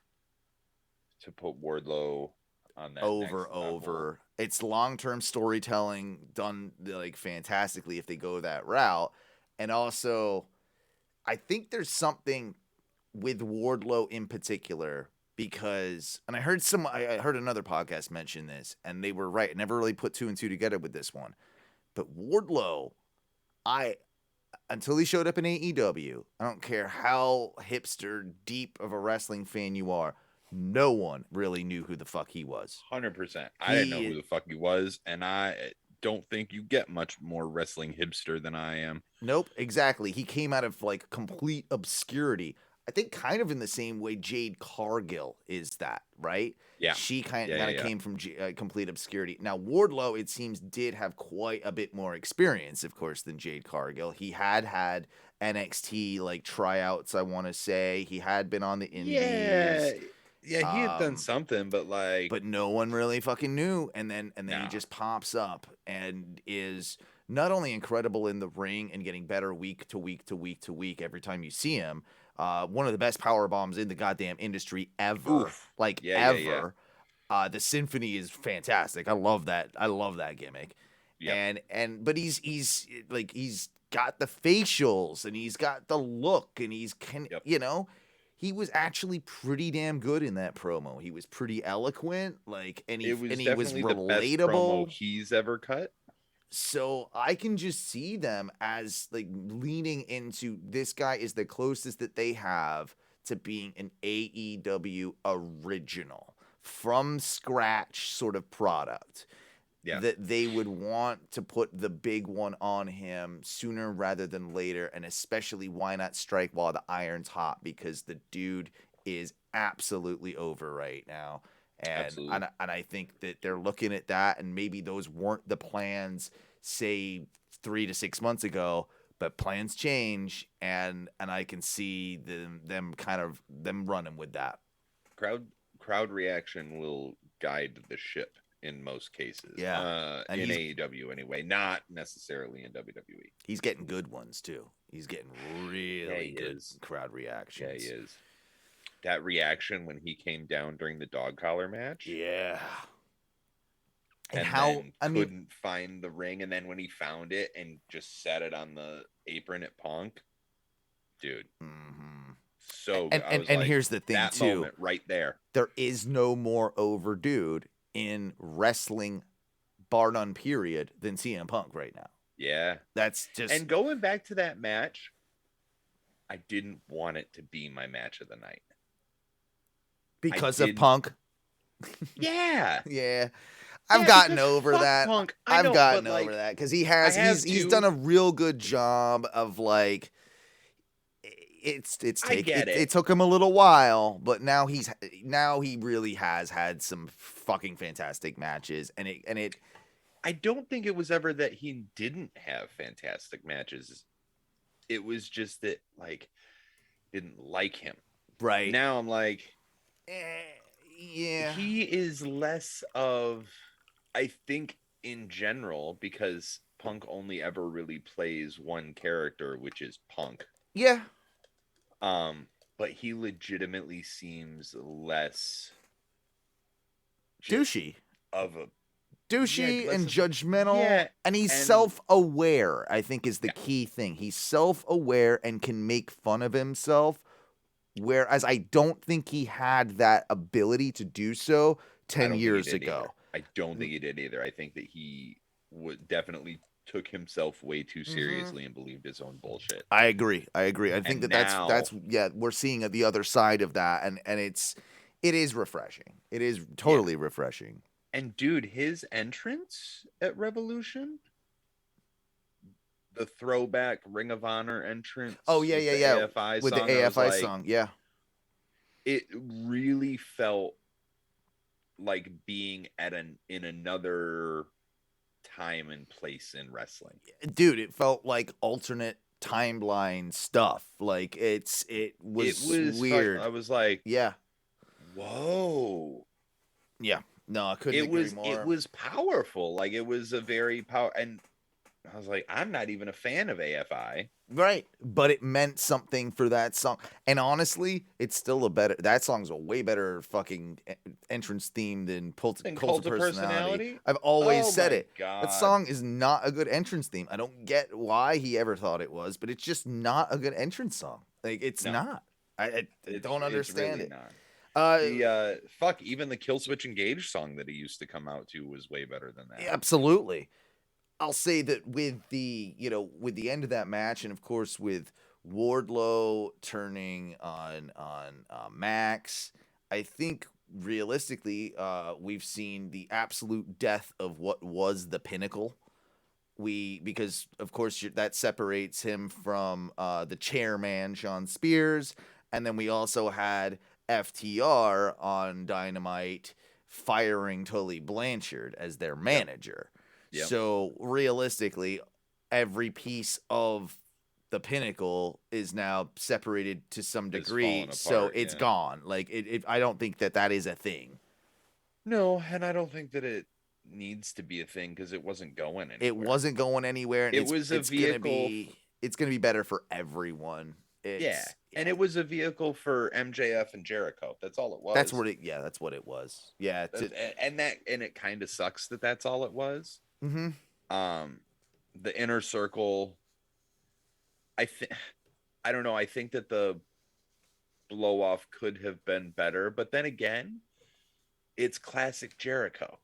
to put Wardlow on that over. It's long-term storytelling done like fantastically if they go that route. And also, I think there's something with Wardlow in particular because, and I heard another podcast mention this, and they were right. I never really put 2 and 2 together with this one. But Wardlow, until he showed up in AEW, I don't care how hipster deep of a wrestling fan you are, no one really knew who the fuck he was. 100%. I didn't know who the fuck he was, and I don't think you get much more wrestling hipster than I am. Nope, exactly. He came out of like complete obscurity. I think kind of in the same way Jade Cargill is that, right? Yeah. She kind of came from complete obscurity. Now, Wardlow, it seems, did have quite a bit more experience, of course, than Jade Cargill. He had NXT like tryouts, I want to say. He had been on the indies. Yeah, he had done something, but no one really fucking knew. And then he just pops up and is not only incredible in the ring and getting better week to week to week to week every time you see him. One of the best power bombs in the goddamn industry ever. Oof. Ever. The symphony is fantastic. I love that. I love that gimmick. Yep. But he's got the facials and he's got the look and he was actually pretty damn good in that promo. He was pretty eloquent, and he was relatable. The best promo he's ever cut. So I can just see them as leaning into this guy is the closest that they have to being an AEW original from scratch sort of product. Yeah. That they would want to put the big one on him sooner rather than later, and especially why not strike while the iron's hot, because the dude is absolutely over right now. And I think that they're looking at that, and maybe those weren't the plans, say 3 to 6 months ago, but plans change, and I can see them running with that. Crowd reaction will guide the ship in most cases. Yeah, in AEW anyway, not necessarily in WWE. He's getting good ones too. He's getting really good crowd reactions. Yeah, he is. That reaction when he came down during the dog collar match. Yeah. And how couldn't find the ring, and then when he found it and just set it on the apron at Punk, dude. Mm-hmm. So and here's the thing that too, moment right there. There is no more over dude in wrestling, bar none, period, than CM Punk right now. Yeah, that's just. And going back to that match, I didn't want it to be my match of the night because of Punk. Yeah, yeah. I've gotten over that. Punk. I've gotten over that because he's done a real good job of it took him a little while, but now he really has had some fucking fantastic matches, and it. I don't think it was ever that he didn't have fantastic matches. It was just that didn't like him. Right. Now I'm yeah. He is less of, I think, in general, because Punk only ever really plays one character, which is Punk. Yeah. But he legitimately seems less douchey and judgmental. Yeah, and he's self-aware, I think, is the key thing. He's self-aware and can make fun of himself, whereas I don't think he had that ability to do so 10 years ago. I don't think he did either. I think that he definitely took himself way too seriously and believed his own bullshit. I agree. I think that's we're seeing the other side of that, and it is refreshing. It is totally refreshing. And dude, his entrance at Revolution, the throwback Ring of Honor entrance. Oh yeah. With the AFI song, yeah. It really felt like being in another time and place in wrestling. Dude, it felt like alternate timeline stuff. It was weird. I was like, yeah. Whoa. Yeah. No, I couldn't agree more. It was powerful. It was a very and I was like, I'm not even a fan of AFI. Right. But it meant something for that song. And honestly, it's still that song's a way better fucking entrance theme than Cult of Personality. I've always said it. God. That song is not a good entrance theme. I don't get why he ever thought it was, but it's just not a good entrance song. It's not. I don't understand really it. Not. Even the Kill Switch Engage song that he used to come out to was way better than that. Absolutely. I'll say that with the end of that match, and of course with Wardlow turning on Max, I think realistically, we've seen the absolute death of what was the Pinnacle. Because of course that separates him from the chairman Sean Spears, and then we also had FTR on Dynamite firing Tully Blanchard as their manager. Yep. So realistically, every piece of the Pinnacle is now separated to some degree. So it's gone. Like I don't think that is a thing. No, and I don't think that it needs to be a thing because it wasn't going anywhere. It wasn't going anywhere. And it was a vehicle. It's gonna be better for everyone. And it was a vehicle for MJF and Jericho. That's all it was. That's what it was. Yeah, and it kind of sucks that that's all it was. Mm-hmm. The Inner Circle. I don't know. I think that the blow off could have been better, but then again, it's classic Jericho.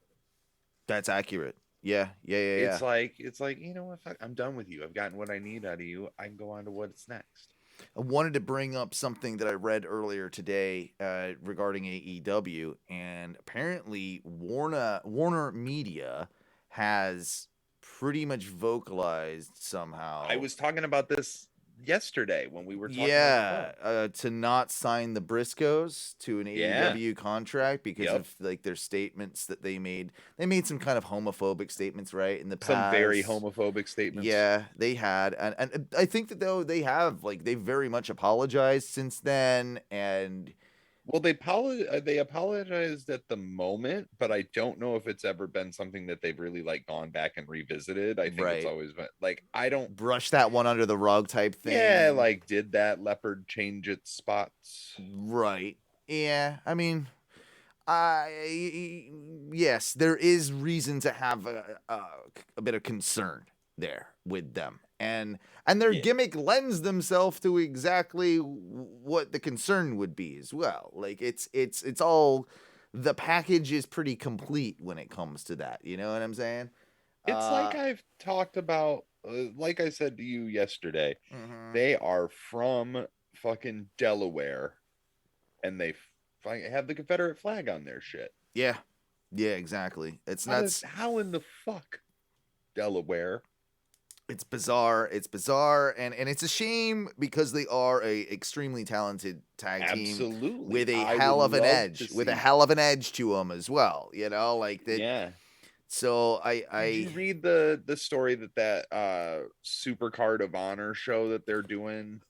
That's accurate. Yeah. It's like, you know what? I'm done with you. I've gotten what I need out of you. I can go on to what's next. I wanted to bring up something that I read earlier today regarding AEW, and apparently Warner Media has pretty much vocalized somehow. I was talking about this yesterday when we were talking to not sign the Briscos to an AEW contract because of like their statements that they made some kind of homophobic statements, right, in the past. Some very homophobic statements. Yeah, they had, and I think that though they very much apologized since then. And well, they apologized at the moment, but I don't know if it's ever been something that they've really like gone back and revisited. I think it's always been like, I don't brush that one under the rug type thing. Yeah, like did that leopard change its spots? Right. Yeah. I mean, yes, there is reason to have a bit of concern there with them. And their gimmick lends themselves to exactly what the concern would be as well. Like it's all, the package is pretty complete when it comes to that. You know what I'm saying? It's like I've talked about, like I said to you yesterday, they are from fucking Delaware, and they have the Confederate flag on their shit. Yeah, exactly. It's nuts. How in the fuck, Delaware? It's bizarre. And it's a shame because they are a extremely talented tag team with a hell of an edge, to them as well. You know, like that. Yeah. So Did you read the story that Super Card of Honor show that they're doing?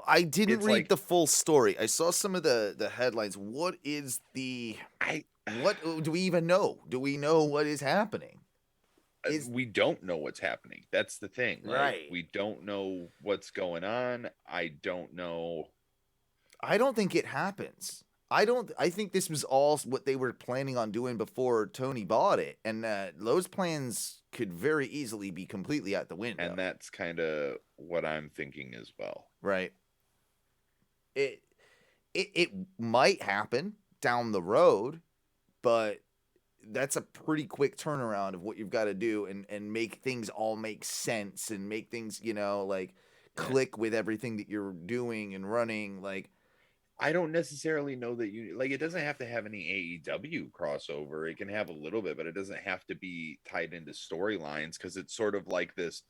I didn't read the full story. I saw some of the headlines. What is what do we even know? Do we know what is happening? We don't know what's happening. That's the thing. Right. We don't know what's going on. I don't know. I don't think it happens. I think this was all what they were planning on doing before Tony bought it. And those plans could very easily be completely out the window. And that's kind of what I'm thinking as well. Right. It might happen down the road, but that's a pretty quick turnaround of what you've got to do and make things all make sense and make things, click with everything that you're doing and running. Like, I don't necessarily know that it doesn't have to have any AEW crossover. It can have a little bit, but it doesn't have to be tied into storylines because it's sort of like this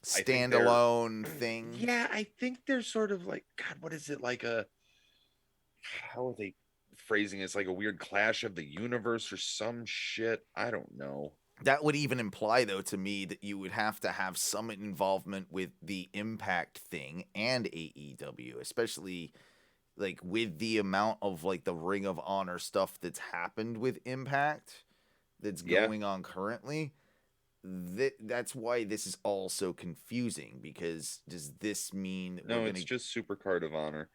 standalone thing. Yeah, I think they're sort of like, God, what is it, like how are they phrasing it? It's like a weird clash of the universe or some shit. I don't know. That would even imply, though, to me that you would have to have some involvement with the Impact thing and AEW, especially like with the amount of like the Ring of Honor stuff that's happened with Impact that's going on currently. That's why this is all so confusing, because does this mean that it's just Super Card of Honor?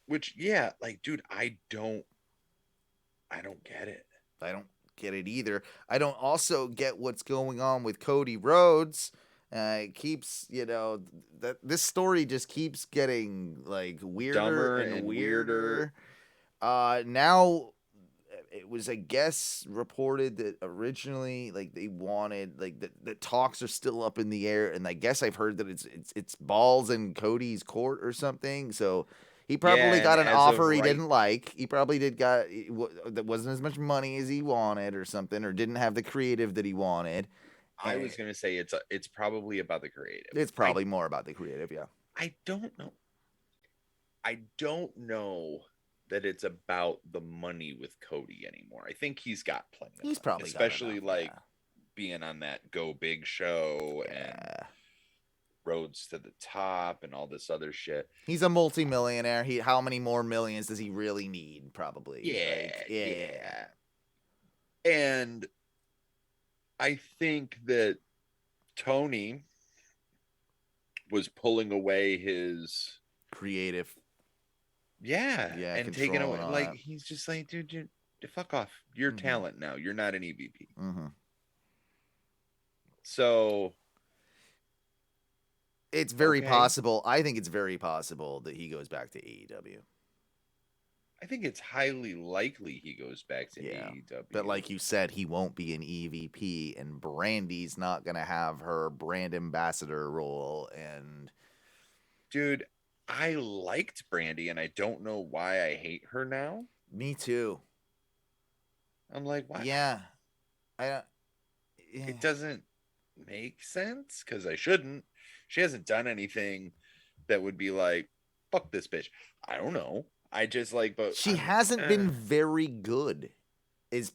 Which, dude, I don't get it. I don't get it either. I don't also get what's going on with Cody Rhodes. It keeps, that this story just keeps getting like weirder and weirder. Now it was, I guess, reported that originally, like, they wanted, like, the talks are still up in the air, and I guess I've heard that it's balls in Cody's court or something. So he probably Yeah, got and an as of offer he right, didn't like. He probably that wasn't as much money as he wanted or something, or didn't have the creative that he wanted. I was gonna say it's probably about the creative. It's probably more about the creative, yeah. I don't know. I don't know that it's about the money with Cody anymore. I think he's got plenty of He's money, probably got especially enough, like being on that Go Big show and Rhodes to the Top and all this other shit. He's a multimillionaire. How many more millions does he really need? Probably. Yeah. And I think that Tony was pulling away his creative. Yeah, and taking away, like, that. he's just like, dude, fuck off. You're talent now. You're not an EVP. So it's very possible. I think it's very possible that he goes back to AEW. I think it's highly likely he goes back to AEW. But like you said, he won't be an EVP, and Brandy's not going to have her brand ambassador role. And dude, I liked Brandy, and I don't know why I hate her now. Me too. I'm like, why? Yeah. It doesn't make sense, because I shouldn't. She hasn't done anything that would be like, fuck this bitch. I don't know. I just like, but she hasn't been very good. Is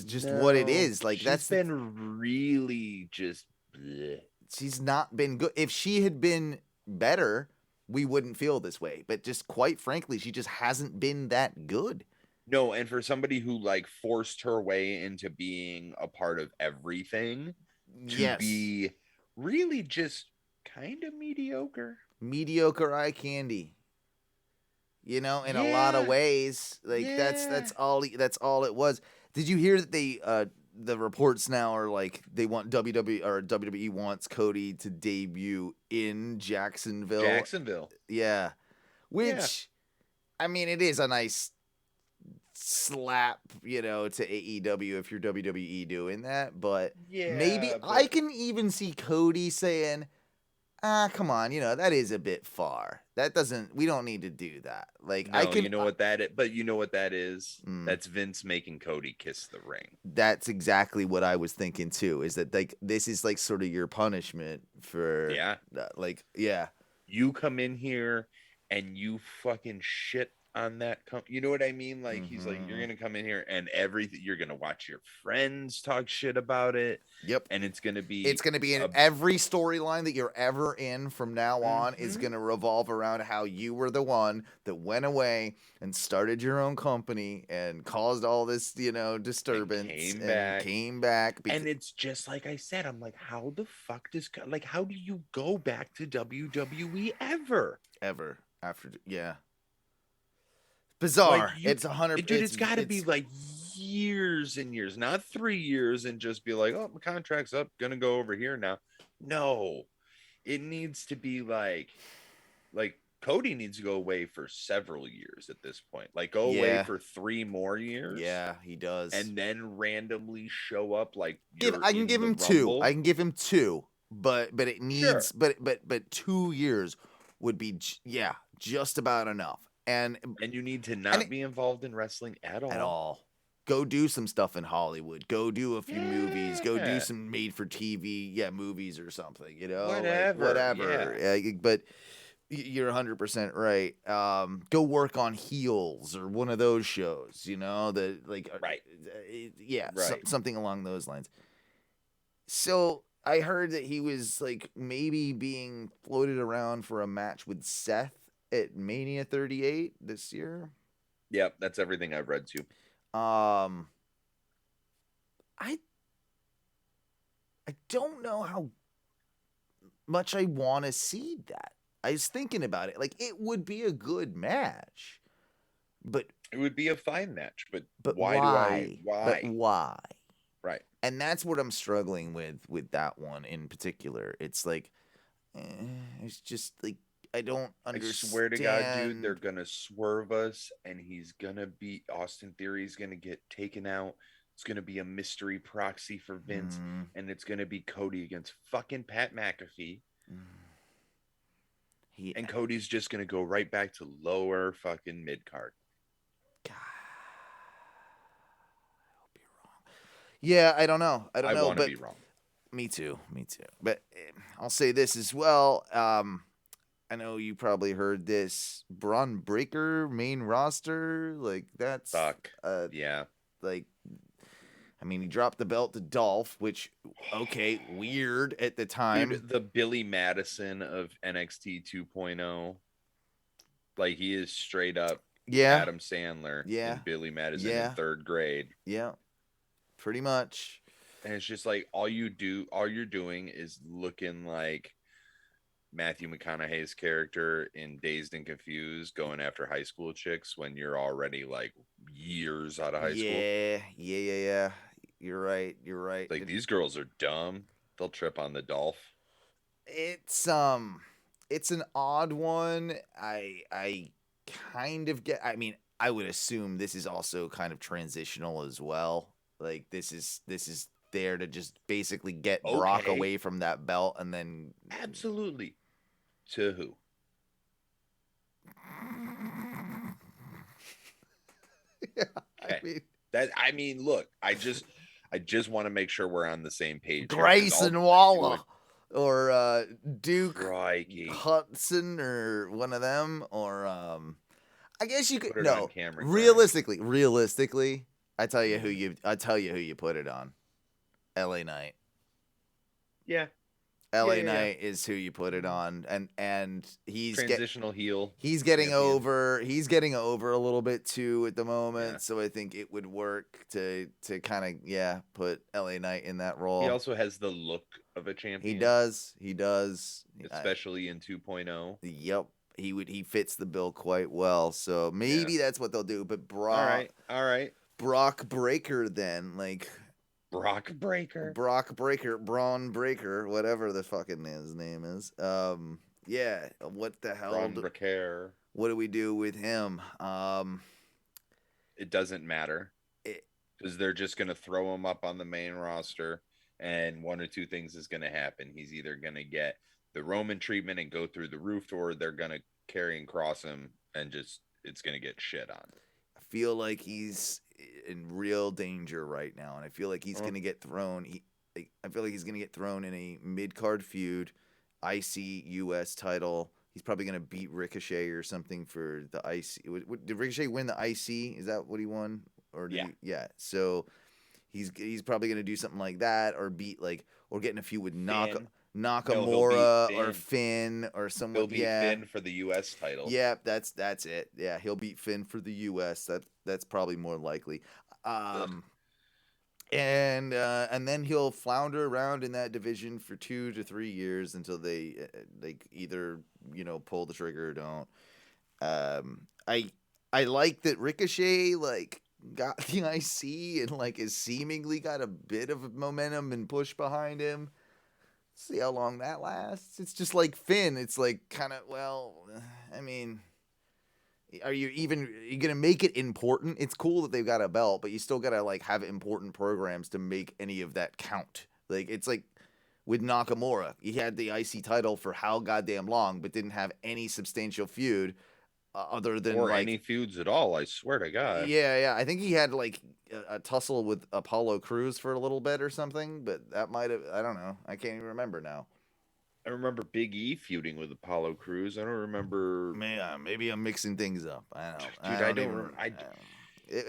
just what it is. Like, that's been really just bleh. She's not been good. If she had been better, we wouldn't feel this way. But just quite frankly, she just hasn't been that good. No, and for somebody who like forced her way into being a part of everything to be really just kind of mediocre eye candy. You know, in a lot of ways, like that's all it was. Did you hear that they the reports now are like they want WWE wants Cody to debut in Jacksonville. Yeah. Which I mean, it is a nice slap, you know, to AEW if you're WWE doing that, but maybe I can even see Cody saying, come on, you know, that is a bit far. We don't need to do that. Like, no, you know what that is? But you know what that is? That's Vince making Cody kiss the ring. That's exactly what I was thinking too, is that like, this is like sort of your punishment for, you come in here and you fucking shit on that you know what I mean? Like, he's like, you're gonna come in here and you're gonna watch your friends talk shit about it. Yep. And it's gonna be in every storyline that you're ever in from now on is gonna revolve around how you were the one that went away and started your own company and caused all this, you know, disturbance and came back. And it's just like I said, I'm like, how the fuck how do you go back to WWE ever after bizarre. Like it's 100. Dude, it's got to be like years and years, not 3 years, and just be like, oh, my contract's up, gonna go over here now. No, it needs to be like Cody needs to go away for several years at this point. Like, go away for 3 more years. Yeah, he does. And then randomly show up like I can give him 2. I can give him 2, but it needs but 2 years would be just about enough. And you need to not be involved in wrestling at all. Go do some stuff in Hollywood. Go do a few movies. Go do some made-for-TV, movies or something. You know, whatever. Yeah. But you're 100% right. Go work on Heels or one of those shows. You know, something along those lines. So I heard that he was like maybe being floated around for a match with Seth at Mania 38 this year. Yep, that's everything I've read too. I don't know how much I want to see that. I was thinking about it. Like, it would be a good match, but it would be a fine match. But why? Why? But why? Right. And that's what I'm struggling with that one in particular. It's like, it's just like, don't understand. I swear to God, dude, they're gonna swerve us, and he's gonna be Austin Theory's gonna get taken out. It's gonna be a mystery proxy for Vince, and it's gonna be Cody against fucking Pat McAfee. And Cody's just gonna go right back to lower fucking mid card. God, I hope you're wrong. Yeah, I don't know. I want to be wrong. Me too. But I'll say this as well. I know you probably heard this. Bron Breaker main roster, like that's fuck. Yeah. Like, I mean, he dropped the belt to Dolph, which okay, weird at the time. Dude, the Billy Madison of NXT 2.0. Like, he is straight up Adam Sandler and Billy Madison in third grade. Yeah. Pretty much. And it's just like all you're doing is looking like Matthew McConaughey's character in Dazed and Confused going after high school chicks when you're already like years out of high school. Yeah. You're right. Like, these girls are dumb. They'll trip on the Dolph. It's an odd one. I kind of get. I mean, I would assume this is also kind of transitional as well. Like, this is there to just basically get Brock away from that belt, and then absolutely. To who? Yeah, okay. I mean, look, I just want to make sure we're on the same page. Grayson Waller or Duke Crikey. Hudson or one of them, or I guess you could realistically, I tell you who you put it on. LA Knight. Yeah. LA Knight is who you put it on, and he's transitional heel. He's getting over. He's getting over a little bit too at the moment, so I think it would work to kind of put LA Knight in that role. He also has the look of a champion. He does, especially in 2.0. Yep, he fits the bill quite well. So maybe that's what they'll do. But Brock, all right, Brock Breaker then, like. Bron Breaker, whatever the fucking his name is. What the hell? Bron Breaker. What do we do with him? It doesn't matter because they're just gonna throw him up on the main roster, and one or two things is gonna happen. He's either gonna get the Roman treatment and go through the roof, or they're gonna carry and cross him, and it's gonna get shit on. I feel like he's in real danger right now, and I feel like he's gonna get thrown. I feel like he's gonna get thrown in a mid-card feud, IC US title. He's probably gonna beat Ricochet or something for the IC. Did Ricochet win the IC? Is that what he won? Or So he's probably gonna do something like that, or beat or get in a feud with Nakamura or Finn or someone. He'll beat Finn for the US title. Yeah, that's it. Yeah, he'll beat Finn for the US. That's probably more likely. And then he'll flounder around in that division for 2 to 3 years until they either pull the trigger or don't. I like that Ricochet got the IC and is seemingly got a bit of momentum and push behind him. See how long that lasts. It's just like Finn. It's kind of, I mean, are you gonna make it important? It's cool that they've got a belt, but you still gotta have important programs to make any of that count. It's like with Nakamura, he had the IC title for how goddamn long, but didn't have any substantial feud other than any feuds at all. I swear to God. Yeah. I think he had a tussle with Apollo Crews for a little bit or something, but that might have. I don't know. I can't even remember now. I remember Big E feuding with Apollo Crews. I don't remember. Maybe I'm mixing things up. I don't know. Dude, I don't remember.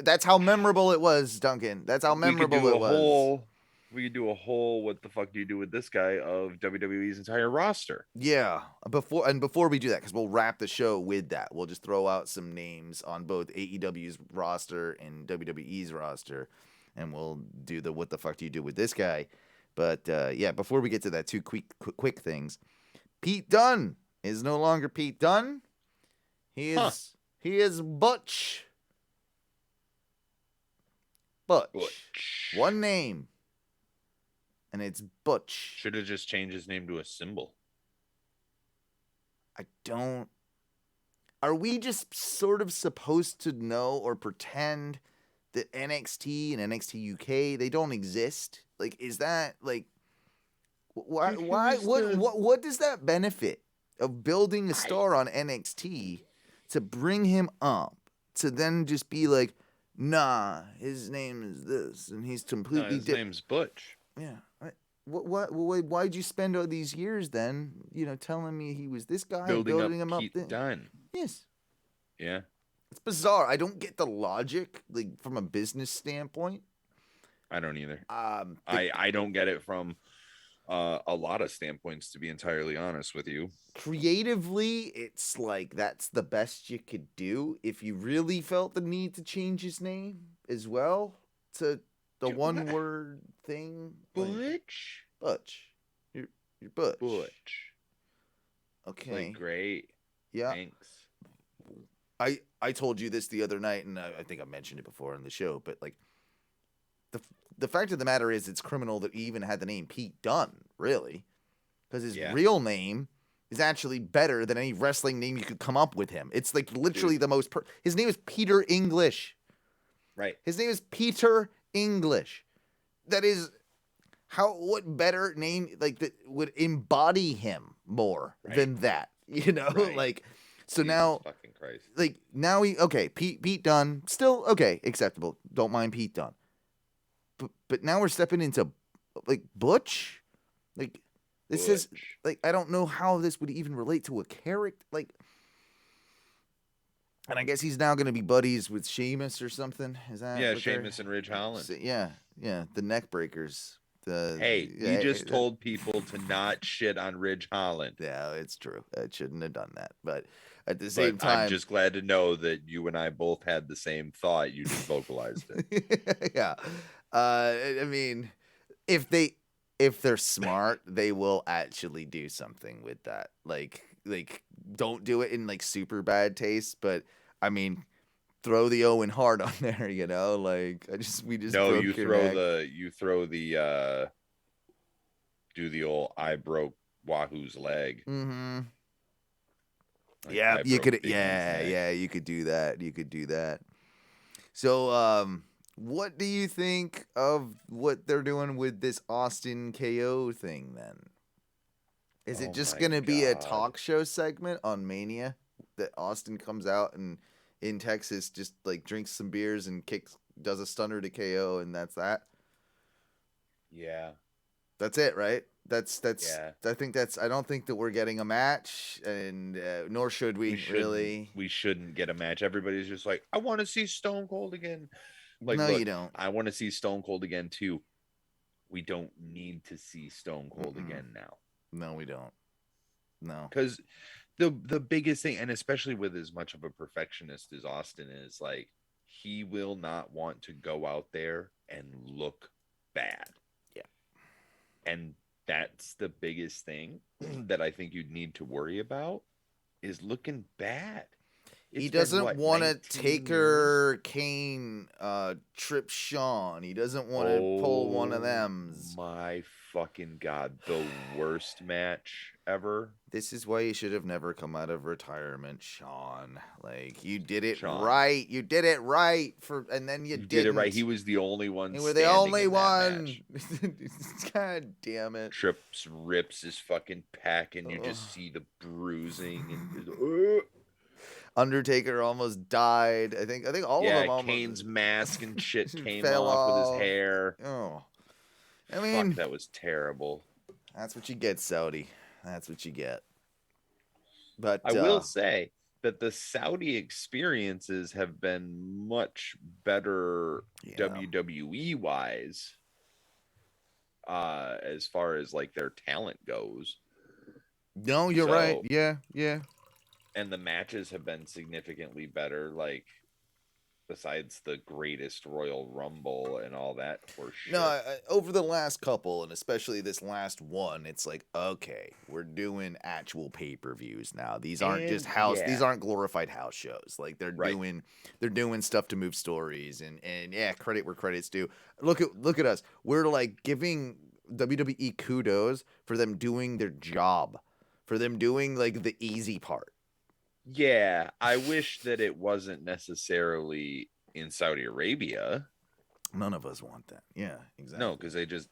That's how memorable it was, Duncan. That's how memorable it was. We could do a whole "what the fuck do you do with this guy" of WWE's entire roster. Yeah, before we do that, because we'll wrap the show with that. We'll just throw out some names on both AEW's roster and WWE's roster, and we'll do the "what the fuck do you do with this guy." But before we get to that, two quick things. Pete Dunne is no longer Pete Dunne. He is Butch. One name. And it's Butch. Should have just changed his name to a symbol. I don't. Are we just sort of supposed to know or pretend that NXT and NXT UK, they don't exist? Like, is that like why? Dude, What does that benefit of building a star on NXT to bring him up to then just be like, nah, his name is this and he's completely his name's Butch. Yeah. Why'd you spend all these years then, telling me he was this guy, building him up? Pete Dunne. Yes. Yeah. It's bizarre. I don't get the logic, like from a business standpoint. I don't either. I don't get it from a lot of standpoints, to be entirely honest with you. Creatively, it's like that's the best you could do. If you really felt the need to change his name as well to the one-word thing. Butch? Butch. You're Butch. Butch. Okay. Like, great. Yeah. Thanks. I told you this the other night, and I think I mentioned it before on the show, but like the fact of the matter is it's criminal that he even had the name Pete Dunne, really, because his real name is actually better than any wrestling name you could come up with him. It's like literally the most his name is Peter English. Right. His name is Peter English. That is what better name like that would embody him more than that, Right. Like so Jesus now fucking Christ. like now Pete Dunne still okay, acceptable. Don't mind Pete Dunne. But now we're stepping into like Butch. Like this is like I don't know how this would even relate to a character like. And I guess he's now going to be buddies with Sheamus or something. Is that Sheamus and Ridge Holland. Yeah, the neck breakers. We just told people to not shit on Ridge Holland. Yeah, it's true. I shouldn't have done that. But at the same time, I'm just glad to know that you and I both had the same thought. You just vocalized it. Yeah. I mean, if they're smart, they will actually do something with that. Like don't do it in like super bad taste, but I mean, throw the Owen Hart on there, like we just no, you throw the do the old I broke Wahoo's leg. Mm-hmm. Like, yeah, you could you could do that. You could do that. So what do you think of what they're doing with this Austin KO thing then? Is it just going to be a talk show segment on Mania that Austin comes out and in Texas just like drinks some beers and does a stunner to KO and that's that? Yeah. That's it, right? That's yeah. I don't think that we're getting a match and nor should we really. We shouldn't get a match. Everybody's just like, I want to see Stone Cold again. Like, no, look, you don't. I want to see Stone Cold again too. We don't need to see Stone Cold again now. No, we don't. No. Because the biggest thing, and especially with as much of a perfectionist as Austin is, like, he will not want to go out there and look bad. Yeah. And that's the biggest thing that I think you'd need to worry about is looking bad. He doesn't want to Taker Kane trip Sean. He doesn't want to pull one of them. My fucking God, the worst match ever. This is why you should have never come out of retirement, Sean. Like, you did it Sean. right. You did it right and then you did it right. He was the only one. You were the only one. God damn it. Trips, rips his fucking pack, and you just see the bruising and. Undertaker almost died. I think all of them almost. Kane's mask and shit came off with his hair. Oh, I mean, that was terrible. That's what you get, Saudi. That's what you get. But I will say that the Saudi experiences have been much better WWE wise, as far as like their talent goes. No, you're right. Yeah. And the matches have been significantly better, like besides the greatest Royal Rumble and all that for sure. No, over the last couple, and especially this last one, it's like, okay, we're doing actual pay-per-views now. These aren't just these aren't glorified house shows. Like they're doing stuff to move stories and credit where credit's due. Look at us. We're like giving WWE kudos for them doing their job. for them doing like the easy part. Yeah, I wish that it wasn't necessarily in Saudi Arabia. None of us want that. Yeah, exactly. No, because they just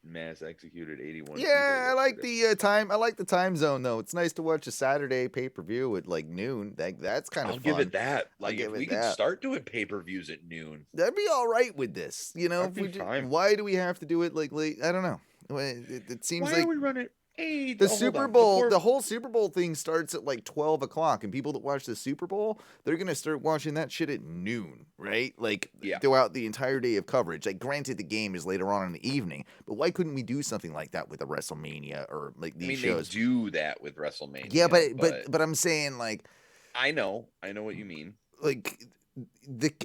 mass executed 81 Yeah, people. I like the time. I like the time zone though. It's nice to watch a Saturday pay-per-view at like noon. That's kind of I'll fun. give it that. Like, give if it we could that. start doing pay-per-views at noon, That'd be all right with this. You know, that'd be fine. why do we have to do it like late? I don't know. It seems Why like are we running? Hey, the Super Bowl, the whole Super Bowl thing starts at like 12 o'clock, and people that watch the Super Bowl, they're gonna start watching that shit at noon, right? Like throughout the entire day of coverage. Like, granted, the game is later on in the evening, but why couldn't we do something like that with a WrestleMania or like these shows? They do that with WrestleMania. Yeah, but I'm saying, like, I know what you mean. Like,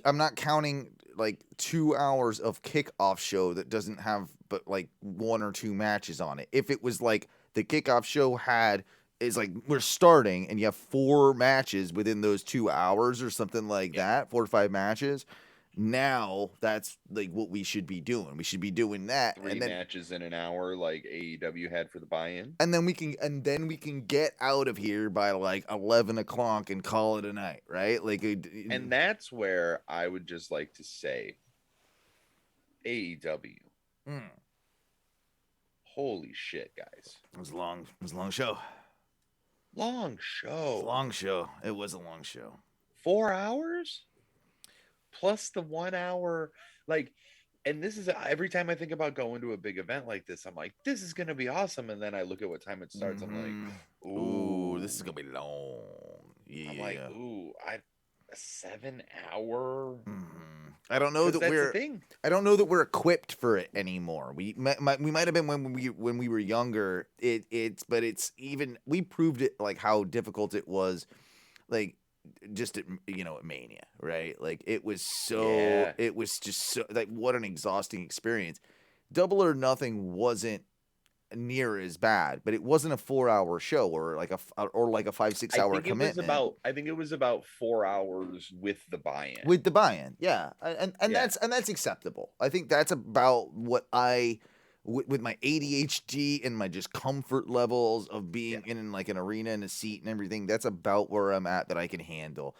I'm not counting like 2 hours of kickoff show that doesn't have but like 1 or 2 matches on it. If it was like the kickoff show is like we're starting and you have 4 matches within those 2 hours or something like that, 4 to 5 matches. Now that's like what we should be doing. We should be doing that. 3 matches in an hour, like AEW had for the buy-in. And then we can get out of here by like 11 o'clock and call it a night, right? Like, and that's where I would just like to say, AEW. Holy shit, guys! It was a long show. Long show. Long show. It was a long show. 4 hours? Plus the 1 hour, like, and this is every time I think about going to a big event like this, I'm like, this is gonna be awesome. And then I look at what time it starts, I'm like, ooh, this is gonna be long. Yeah. I'm like, ooh, a 7 hour. I don't know that we're. I don't know that we're equipped for it anymore. We might have been when we were younger. But it's even we proved it, like how difficult it was, like just at, at Mania, right? Like it was just so like what an exhausting experience. Double or Nothing wasn't near as bad, but it wasn't a 4-hour show or like a 5-6 hour commitment. I think it was about 4 hours with the buy-in. With the buy-in, yeah, and that's acceptable. I think that's about what with my ADHD and my just comfort levels of being in like an arena and a seat and everything. That's about where I'm at that I can handle.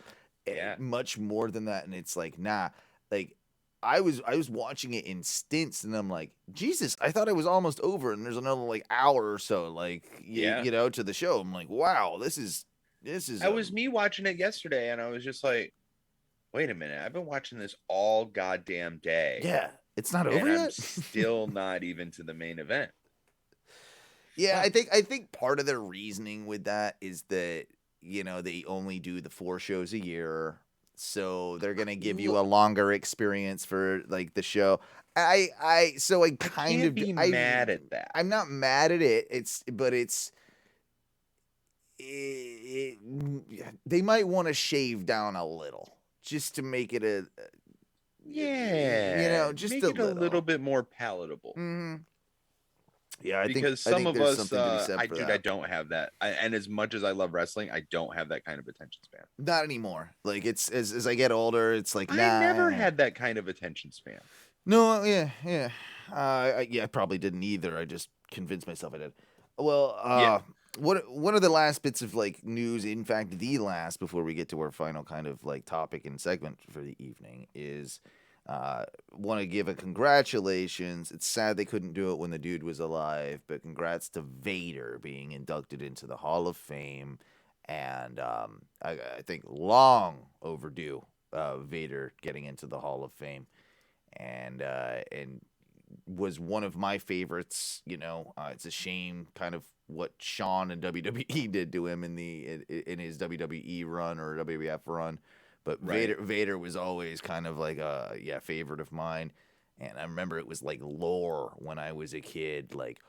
Much more than that, and it's like like. I was watching it in stints, and I'm like, Jesus, I thought it was almost over, and there's another like hour or so, like to the show. I'm like, wow, this is. That was me watching it yesterday, and I was just like, wait a minute, I've been watching this all goddamn day. Yeah, it's not over yet. I'm still not even to the main event. Yeah, I think part of their reasoning with that is that they only do the 4 shows a year. So they're gonna give you a longer experience for like the show. I can't be mad at that. I'm not mad at it. They might want to shave down a little just to make it just make it a little bit more palatable. Mm-hmm. Yeah, because some of us, I don't have that. And as much as I love wrestling, I don't have that kind of attention span. Not anymore. Like it's as I get older, it's like I never had that kind of attention span. No, yeah. I probably didn't either. I just convinced myself I did. Well, one of the last bits of like news, in fact, the last before we get to our final kind of like topic and segment for the evening is. Want to give a congratulations. It's sad they couldn't do it when the dude was alive, but congrats to Vader being inducted into the Hall of Fame, and I think long overdue. Vader getting into the Hall of Fame, and was one of my favorites. It's a shame, kind of what Shawn and WWE did to him in his WWE run or WWF run. But Vader was always kind of like a favorite of mine, and I remember it was like lore when I was a kid, like,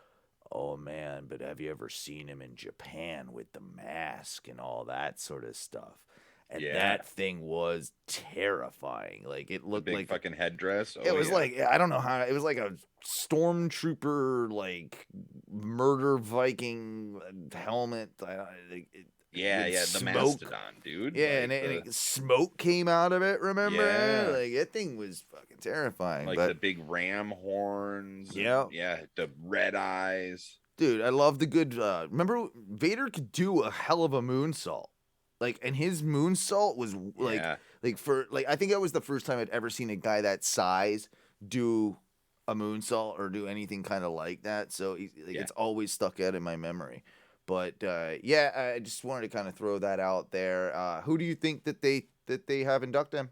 oh man, but have you ever seen him in Japan with the mask and all that sort of stuff? And that thing was terrifying. Like it looked like fucking headdress. It was like I don't know how it was like a stormtrooper like murder Viking helmet. The mastodon, dude. Yeah, like and smoke came out of it, remember? Yeah. Like, that thing was fucking terrifying. Like the big ram horns. Yeah. The red eyes. Dude, I love the good. Remember, Vader could do a hell of a moonsault. And his moonsault was Yeah. I think that was the first time I'd ever seen a guy that size do a moonsault or do anything kind of like that. So it's always stuck out in my memory. But I just wanted to kind of throw that out there. Who do you think that they have induct him?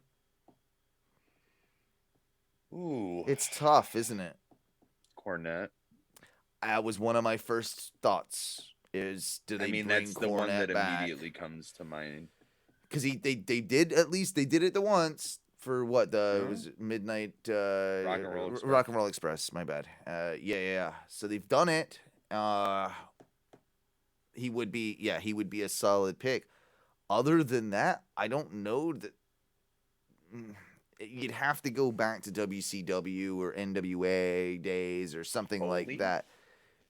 Ooh. It's tough, isn't it? Cornette. That was one of my first thoughts. Is do they bring that's the one Cornette that back? immediately comes to mind. Because they did it the once for what it was Midnight Rock and Roll Express. Rock and Roll Express. My bad. Yeah. So they've done it. He would be a solid pick. Other than that, I don't know that. You'd have to go back to WCW or NWA days or something Foley? like that.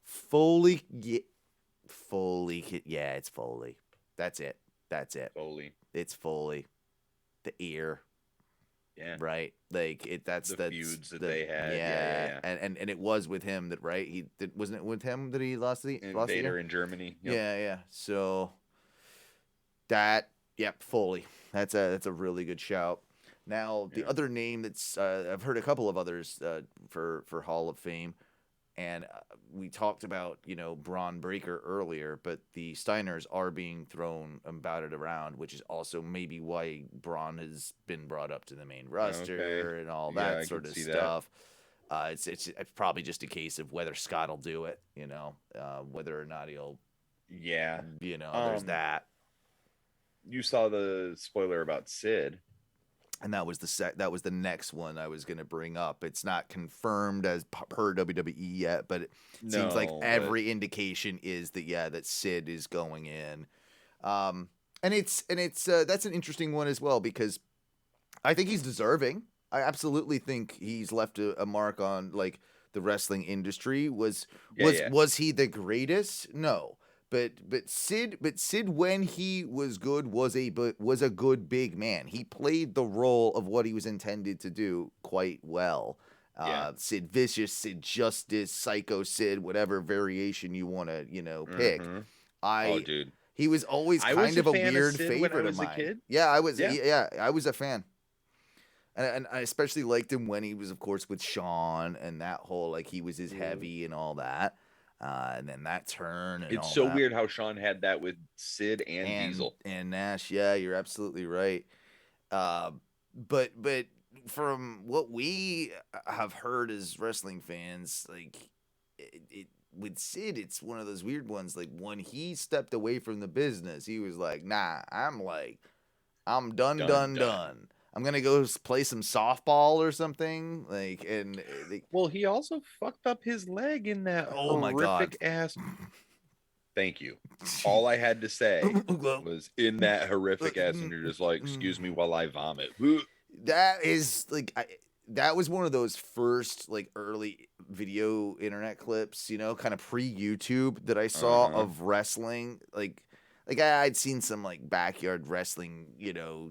Foley, it's Foley. That's it. Foley. It's Foley. The ear. Yeah. Right. That's the feuds that they had. Yeah. And it was with him that wasn't it with him that he lost the Vader in Germany. Yep. Yeah. So Foley. That's a really good shout. Now the other name that's I've heard a couple of others for Hall of Fame. And we talked about, Bron Breakker earlier, but the Steiners are being thrown about it around, which is also maybe why Bron has been brought up to the main roster and all that sort of stuff. It's probably just a case of whether Scott will do it, whether or not he'll. Yeah. There's that. You saw the spoiler about Sid. And that was the next one I was going to bring up. It's not confirmed as per WWE yet, but it seems like every indication is that Sid is going in. And it's that's an interesting one as well because I think he's deserving. I absolutely think he's left a mark on the wrestling industry. Was he the greatest? No. But Sid when he was good was a good big man. He played the role of what he was intended to do quite well. Sid Vicious, Sid Justice, Psycho Sid, whatever variation you want to pick. Mm-hmm. Dude, he was always kind of a weird favorite of mine. Kid. Yeah, I was. Yeah, I was a fan. And I especially liked him when he was, of course, with Shawn and that whole he was his heavy and all that. And then that turn. And it's so weird how Shawn had that with Sid and Diesel and Nash. Yeah, you're absolutely right. But from what we have heard as wrestling fans, with Sid, it's one of those weird ones. When he stepped away from the business, he was like, "Nah, I'm done. I'm gonna go play some softball or something." Well, he also fucked up his leg in that horrific ass. Thank you. All I had to say was in that horrific ass, and you're just like, "Excuse me while I vomit." That is that was one of those first early video internet clips, kind of pre-YouTube that I saw of wrestling. I'd seen some backyard wrestling,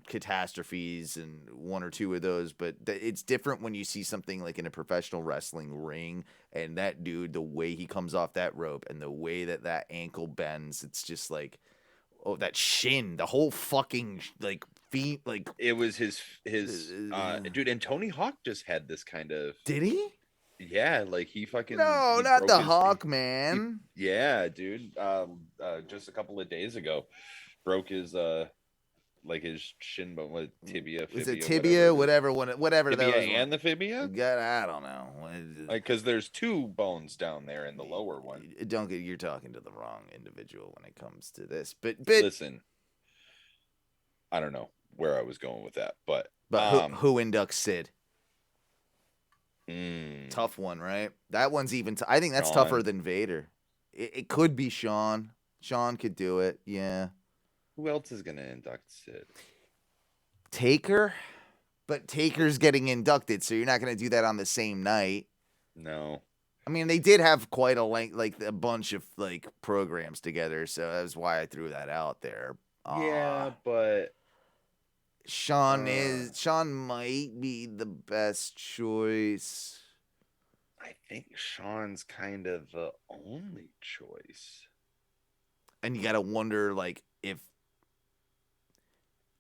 catastrophes and one or two of those, but it's different when you see something in a professional wrestling ring and that dude, the way he comes off that rope and the way that ankle bends, it's just that shin, the whole fucking feet, it was his dude. And Tony Hawk just had this kind of. Did he? Yeah, he fucking. No, not the Hawk, man. Yeah, dude. Just a couple of days ago, broke his his shin bone, tibia. Was it tibia? Whatever tibia that was. And the fibia? God, I don't know. Because there's two bones down there in the lower one. You're talking to the wrong individual when it comes to this. But listen, I don't know where I was going with that, but who inducts Sid? Tough one, right? That one's even. I think that's tougher than Vader. It could be Shawn. Shawn could do it. Yeah. Who else is gonna induct Sid? Taker, but Taker's getting inducted, so you're not gonna do that on the same night. No. I mean, they did have quite a bunch of programs together, so that's why I threw that out there. Yeah, but Shawn might be the best choice. I think Sean's kind of the only choice. And you got to wonder, like, if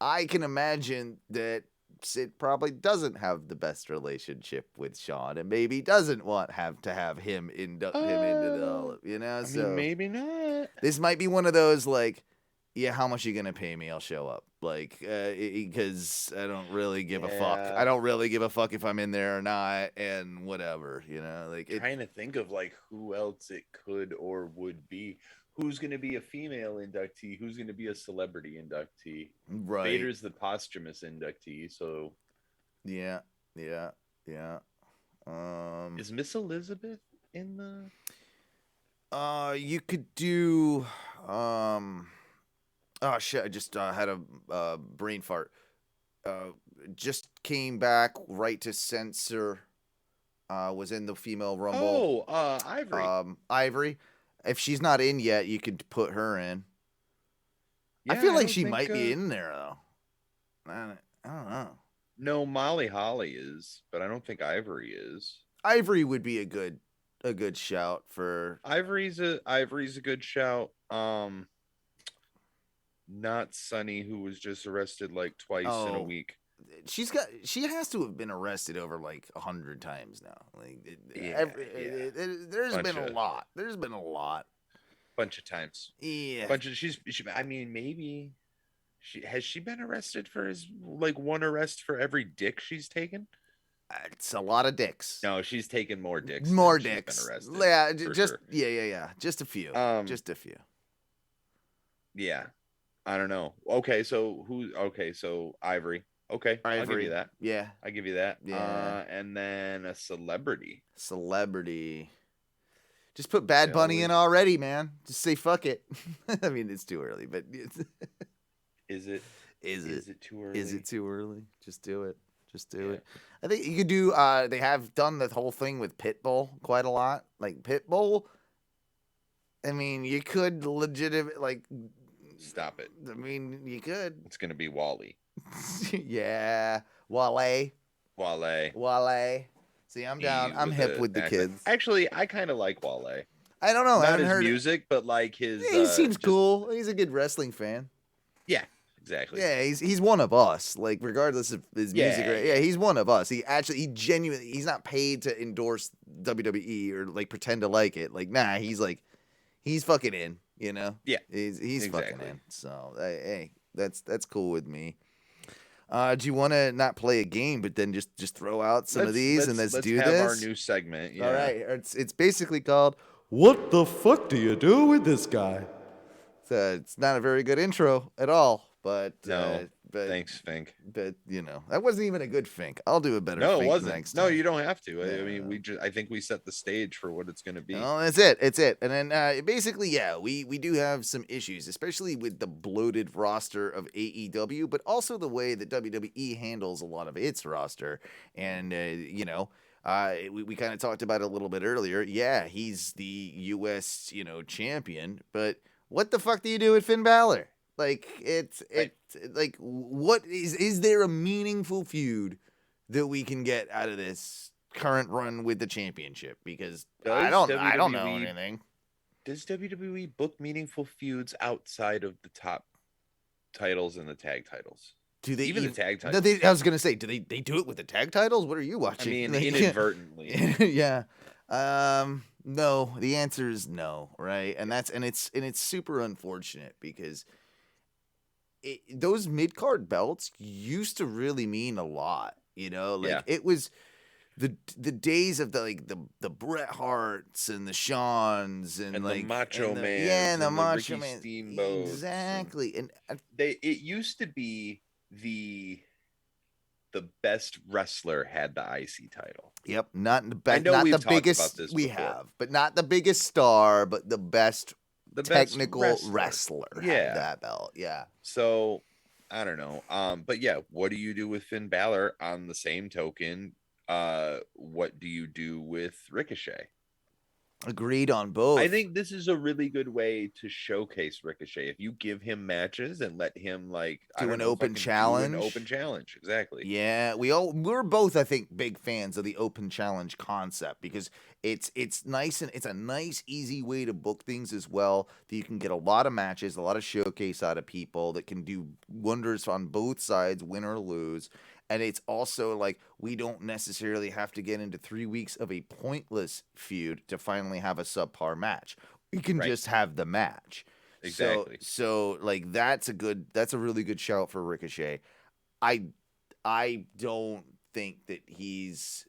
I can imagine that Sid probably doesn't have the best relationship with Sean, and maybe doesn't want to have him induct him into the Hall, you know. I mean, maybe not. This might be one of those like, yeah, how much are you gonna pay me? I'll show up. Like, because I don't really give a fuck. I don't really give a fuck if I'm in there or not, and whatever, you know. Like, trying to think of like who else it could or would be. Who's going to be a female inductee? Who's going to be a celebrity inductee? Right. Vader's the posthumous inductee, so yeah. Is Miss Elizabeth in the? You could do. Oh shit! I just had a brain fart. Just came back right to censor. Was in the female rumble. Oh, Ivory. Ivory. If she's not in yet, you could put her in. Yeah, I feel like she might be in there though. I don't know. No, Molly Holly is, but I don't think Ivory is. Ivory would be a good shout for. Ivory's a good shout. Not Sunny, who was just arrested like twice in a week. She has to have been arrested over like 100 times now. Like, there's been a lot. There's been a lot. Bunch of times. Yeah. I mean, maybe has she been arrested for like one arrest for every dick she's taken? It's a lot of dicks. No, she's taken more dicks. More dicks. Been arrested, yeah, just sure. yeah. Just a few. Just a few. Yeah. I don't know. Okay, so Ivory. Okay, Ivory. I'll give you that. Yeah. I give you that. Yeah. And then a celebrity. Just put Bad Bunny in already, man. Just say fuck it. I mean, it's too early, but Is it too early? Is it too early? Just do it. Just do it. I think you could do. They have done the whole thing with Pitbull quite a lot. Like Pitbull. I mean, you could legitimately stop it. I mean, you could. It's gonna be Wally. Yeah, Wale. See, I'm down. I'm hip with the kids. Actually, I kind of like Wale. I don't know. Not his music, but like his. He seems cool. He's a good wrestling fan. Yeah, exactly. Yeah, he's one of us. Like, regardless of his music. Yeah, he's one of us. He genuinely. He's not paid to endorse WWE or like pretend to like it. Like, nah, he's fucking in. You know. Yeah. He's exactly. Fucking in. So hey, that's cool with me. Do you want to not play a game, but then just throw out some of these and let's do this? Let's have our new segment. Yeah. All right. It's basically called "What the fuck do you do with this guy?" So it's not a very good intro at all, but no. Thanks, Fink. But that wasn't even a good Fink. I'll do a better. No, Fink it wasn't. Next time. No, you don't have to. Yeah. I mean, I think we set the stage for what it's going to be. Oh, that's it. It's it. And then basically, yeah, we do have some issues, especially with the bloated roster of AEW, but also the way that WWE handles a lot of its roster. And we kind of talked about it a little bit earlier. Yeah, he's the U.S. champion, but what the fuck do you do with Finn Balor? Like, it's like, what is there a meaningful feud that we can get out of this current run with the championship? Because I don't know anything. Does WWE book meaningful feuds outside of the top titles and the tag titles? Do they even the tag titles? I was gonna say, do they do it with the tag titles? What are you watching? I mean, inadvertently. Yeah. No. The answer is no, right? And it's super unfortunate because those mid-card belts used to really mean a lot, it was the days of the Bret Harts and the Shawns and like the Macho Man, and the Macho Ricky Man, Steamboat, exactly. And it used to be the best wrestler had the IC title. Yep, not the best, not the biggest we have, but not the biggest star, but the best. The technical wrestler had that belt. Yeah. So I don't know. But yeah, what do you do with Finn Balor? On the same token, what do you do with Ricochet? Agreed on both. I think this is a really good way to showcase Ricochet. If you give him matches and let him do an open challenge. Do an open challenge, exactly. Yeah, we're both, I think, big fans of the open challenge concept because it's nice and it's a nice, easy way to book things as well. That you can get a lot of matches, a lot of showcase out of people that can do wonders on both sides, win or lose. And it's also like we don't necessarily have to get into 3 weeks of a pointless feud to finally have a subpar match. We can just have the match. Exactly. So like that's a really good shout for Ricochet. I don't think that he's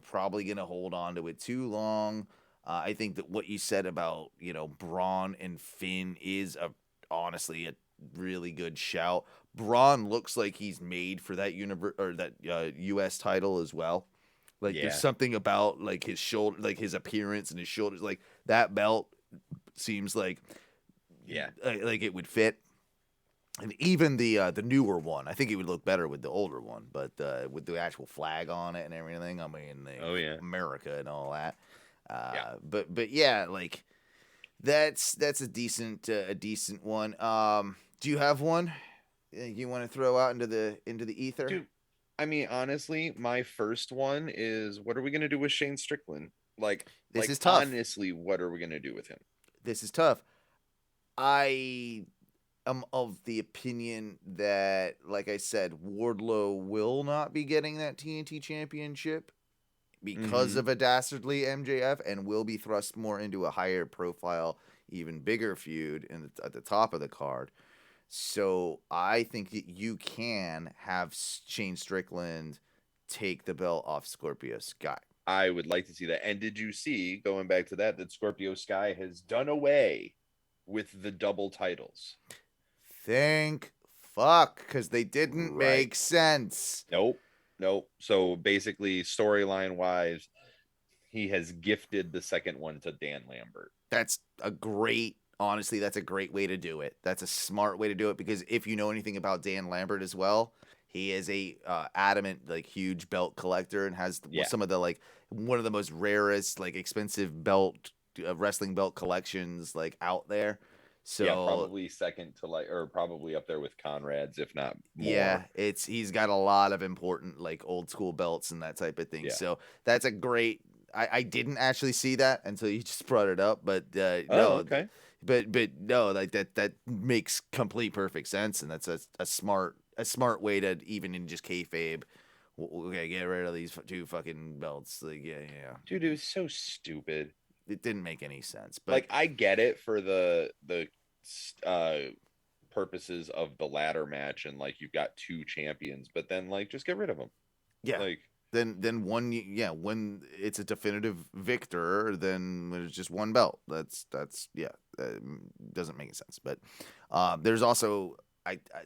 probably gonna hold on to it too long. I think that what you said about Braun and Finn is honestly a really good shout. Braun looks like he's made for that U.S. title as well. Like there's something about like his shoulder, like his appearance and his shoulders, like that belt seems like like it would fit. And even the newer one, I think it would look better with the older one, but with the actual flag on it and everything. I mean, America and all that. But yeah, like that's a decent one. Do you have one you want to throw out into the ether? Dude, I mean, honestly, my first one is what are we gonna do with Shane Strickland? This is tough. Honestly, what are we gonna do with him? This is tough. I am of the opinion that, like I said, Wardlow will not be getting that TNT championship because of a dastardly MJF and will be thrust more into a higher profile, even bigger feud at the top of the card. So I think that you can have Shane Strickland take the belt off Scorpio Sky. I would like to see that. And did you see, going back to that Scorpio Sky has done away with the double titles? Thank fuck, because they didn't make sense. Nope. So basically, storyline wise, he has gifted the second one to Dan Lambert. Honestly, that's a great way to do it. That's a smart way to do it because if you know anything about Dan Lambert as well, he is a adamant, like, huge belt collector and has some of the, like, one of the most rarest, like, expensive wrestling belt collections, like, out there. So probably second to or probably up there with Conrad's, if not more. Yeah, he's got a lot of important, like, old school belts and that type of thing. Yeah. So that's a great. I didn't actually see that until you just brought it up, but no, okay. But no, like that makes complete perfect sense, and that's a smart way to even in just kayfabe. Okay, get rid of these two fucking belts. Like, yeah. Dude, it was so stupid. It didn't make any sense. But like, I get it for the purposes of the ladder match, and like you've got two champions, but then like just get rid of them. Yeah. Like then one, when it's a definitive victor, then there's just one belt. That's doesn't make any sense. But there's also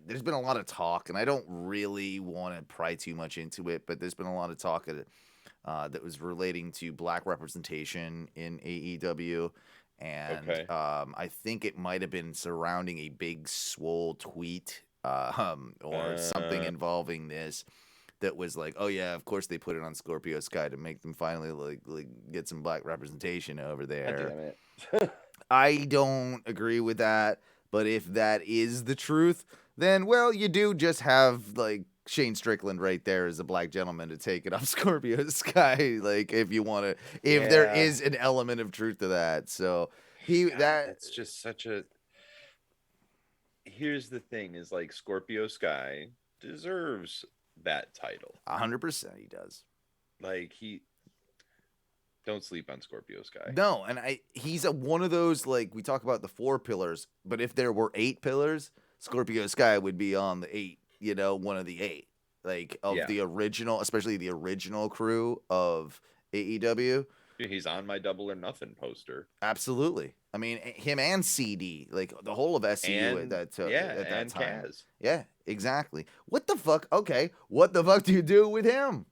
there's been a lot of talk, and I don't really want to pry too much into it, but there's been a lot of talk that was relating to black representation in AEW, and I think it might have been surrounding a big swole tweet or something involving this. That was like, oh yeah, of course they put it on Scorpio Sky to make them finally like get some black representation over there. Damn it. I don't agree with that, but if that is the truth, then well, you do just have like Shane Strickland right there as a black gentleman to take it off Scorpio Sky, like if you want to, if there is an element of truth to that. So that's just such a. Here's the thing: is like Scorpio Sky deserves that title. 100% he does. Like, don't sleep on Scorpio Sky. No, and he's one of those, like, we talk about the 4 pillars, but if there were 8 pillars, Scorpio Sky would be on the 8, one of the 8. Like, of the original, especially the original crew of AEW. He's on my Double or Nothing poster. Absolutely. I mean, him and CD, like the whole of SCU at that time. Kaz. Yeah, exactly. What the fuck? Okay, what the fuck do you do with him?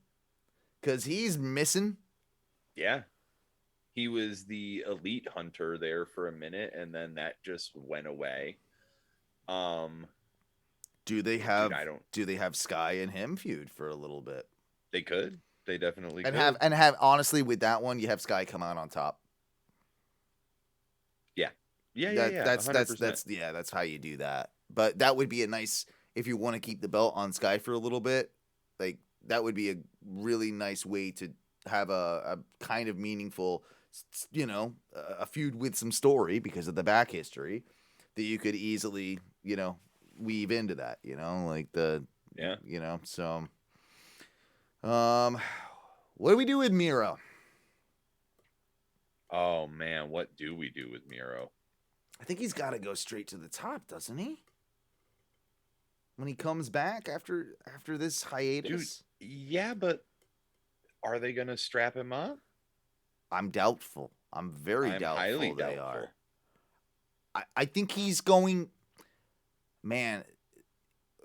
Because he's missing. Yeah. He was the elite hunter there for a minute, and then that just went away. Do they have Sky and him feud for a little bit? They could. They definitely and could. have honestly with that one, you have Sky come out on top. Yeah. Yeah. That's 100%. that's how you do that. But that would be a nice if you want to keep the belt on Sky for a little bit. Like that would be a really nice way to have a kind of meaningful, a feud with some story because of the back history that you could easily, weave into that. Like Yeah. So, what do we do with Miro? Oh man, what do we do with Miro? I think he's got to go straight to the top, doesn't he? When he comes back after this hiatus? Dude, yeah, but are they going to strap him up? I'm doubtful. I'm very doubtful highly they doubtful. are. I think he's going... Man.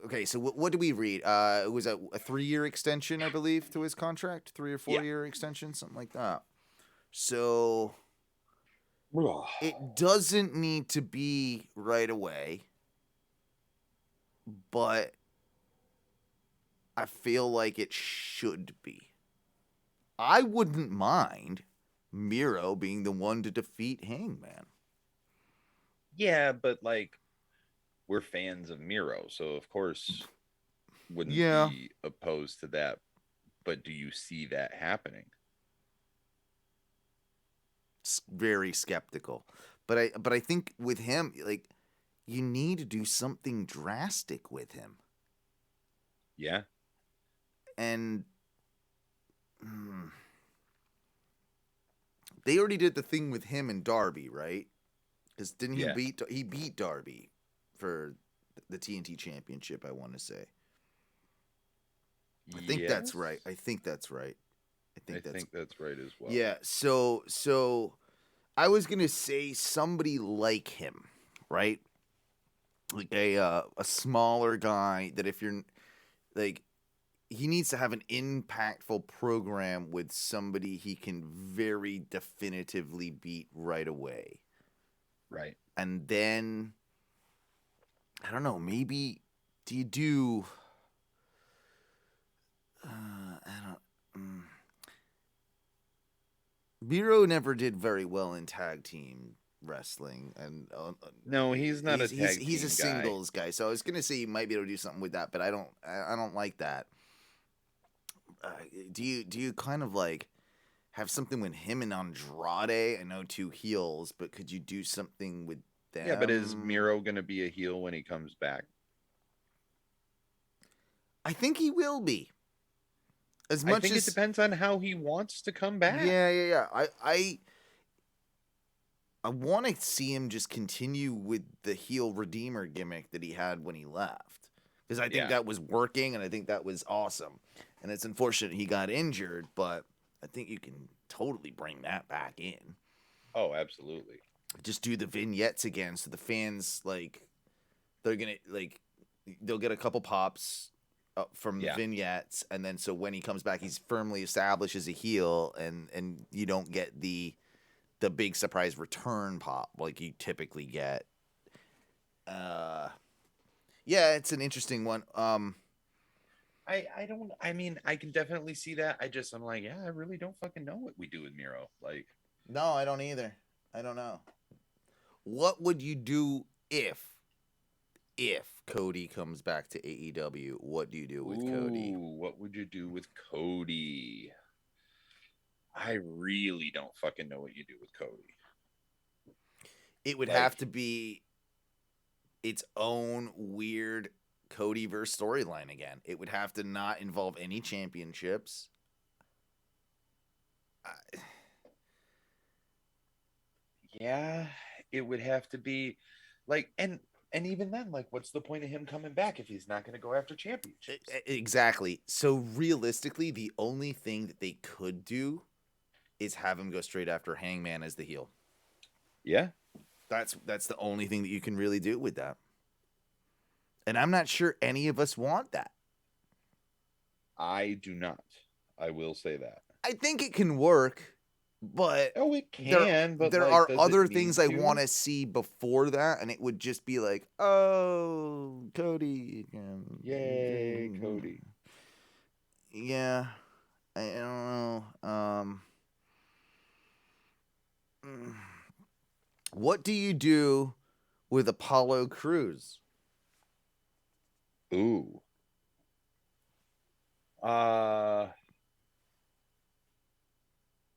Okay, so what did we read? It was a 3-year extension, I believe, to his contract? 3 or 4-year extension? Something like that. So... It doesn't need to be right away, but I feel like it should be. I wouldn't mind Miro being the one to defeat Hangman. Yeah, but like we're fans of Miro, so of course wouldn't be opposed to that. But do you see that happening? Very skeptical. But I think with him, like, you need to do something drastic with him. Yeah. And they already did the thing with him and Darby, right? Because didn't he beat Darby for the TNT Championship, I want to say. I think that's right. I think that's right as well. Yeah, so I was going to say somebody like him, right? Like a smaller guy that if you're like he needs to have an impactful program with somebody he can very definitively beat right away. Right. And then I don't know, maybe do you do Miro never did very well in tag team wrestling, and no, he's not he's a singles guy. So I was gonna say you might be able to do something with that, but I don't like that. Do you kind of like have something with him and Andrade? I know 2 heels, but could you do something with them? Yeah, but is Miro gonna be a heel when he comes back? I think he will be. I think it depends on how he wants to come back. Yeah. I want to see him just continue with the heel redeemer gimmick that he had when he left. Because I think that was working, and I think that was awesome. And it's unfortunate he got injured, but I think you can totally bring that back in. Oh, absolutely. Just do the vignettes again so the fans, like, they'll get a couple pops from the vignettes, and then so when he comes back, he's firmly established as a heel, and you don't get the big surprise return pop like you typically get. Yeah, it's an interesting one. I can definitely see that. I'm like, I really don't fucking know what we do with Miro. Like, no, I don't either. I don't know. What would you do if Cody comes back to AEW? What do you do with Cody? What would you do with Cody? I really don't fucking know what you do with Cody. It would have to be its own weird Codyverse storyline again. It would have to not involve any championships. Yeah, it would have to be like, and even then, like, what's the point of him coming back if he's not going to go after championships? Exactly. So realistically, the only thing that they could do is have him go straight after Hangman as the heel. Yeah. That's the only thing that you can really do with that. And I'm not sure any of us want that. I do not. I will say that. I think it can work, but it can. There are other things I want to see before that, and it would just be like, oh, Cody again. Yay, Cody. Yeah. I don't know. What do you do with Apollo Crews? Ooh.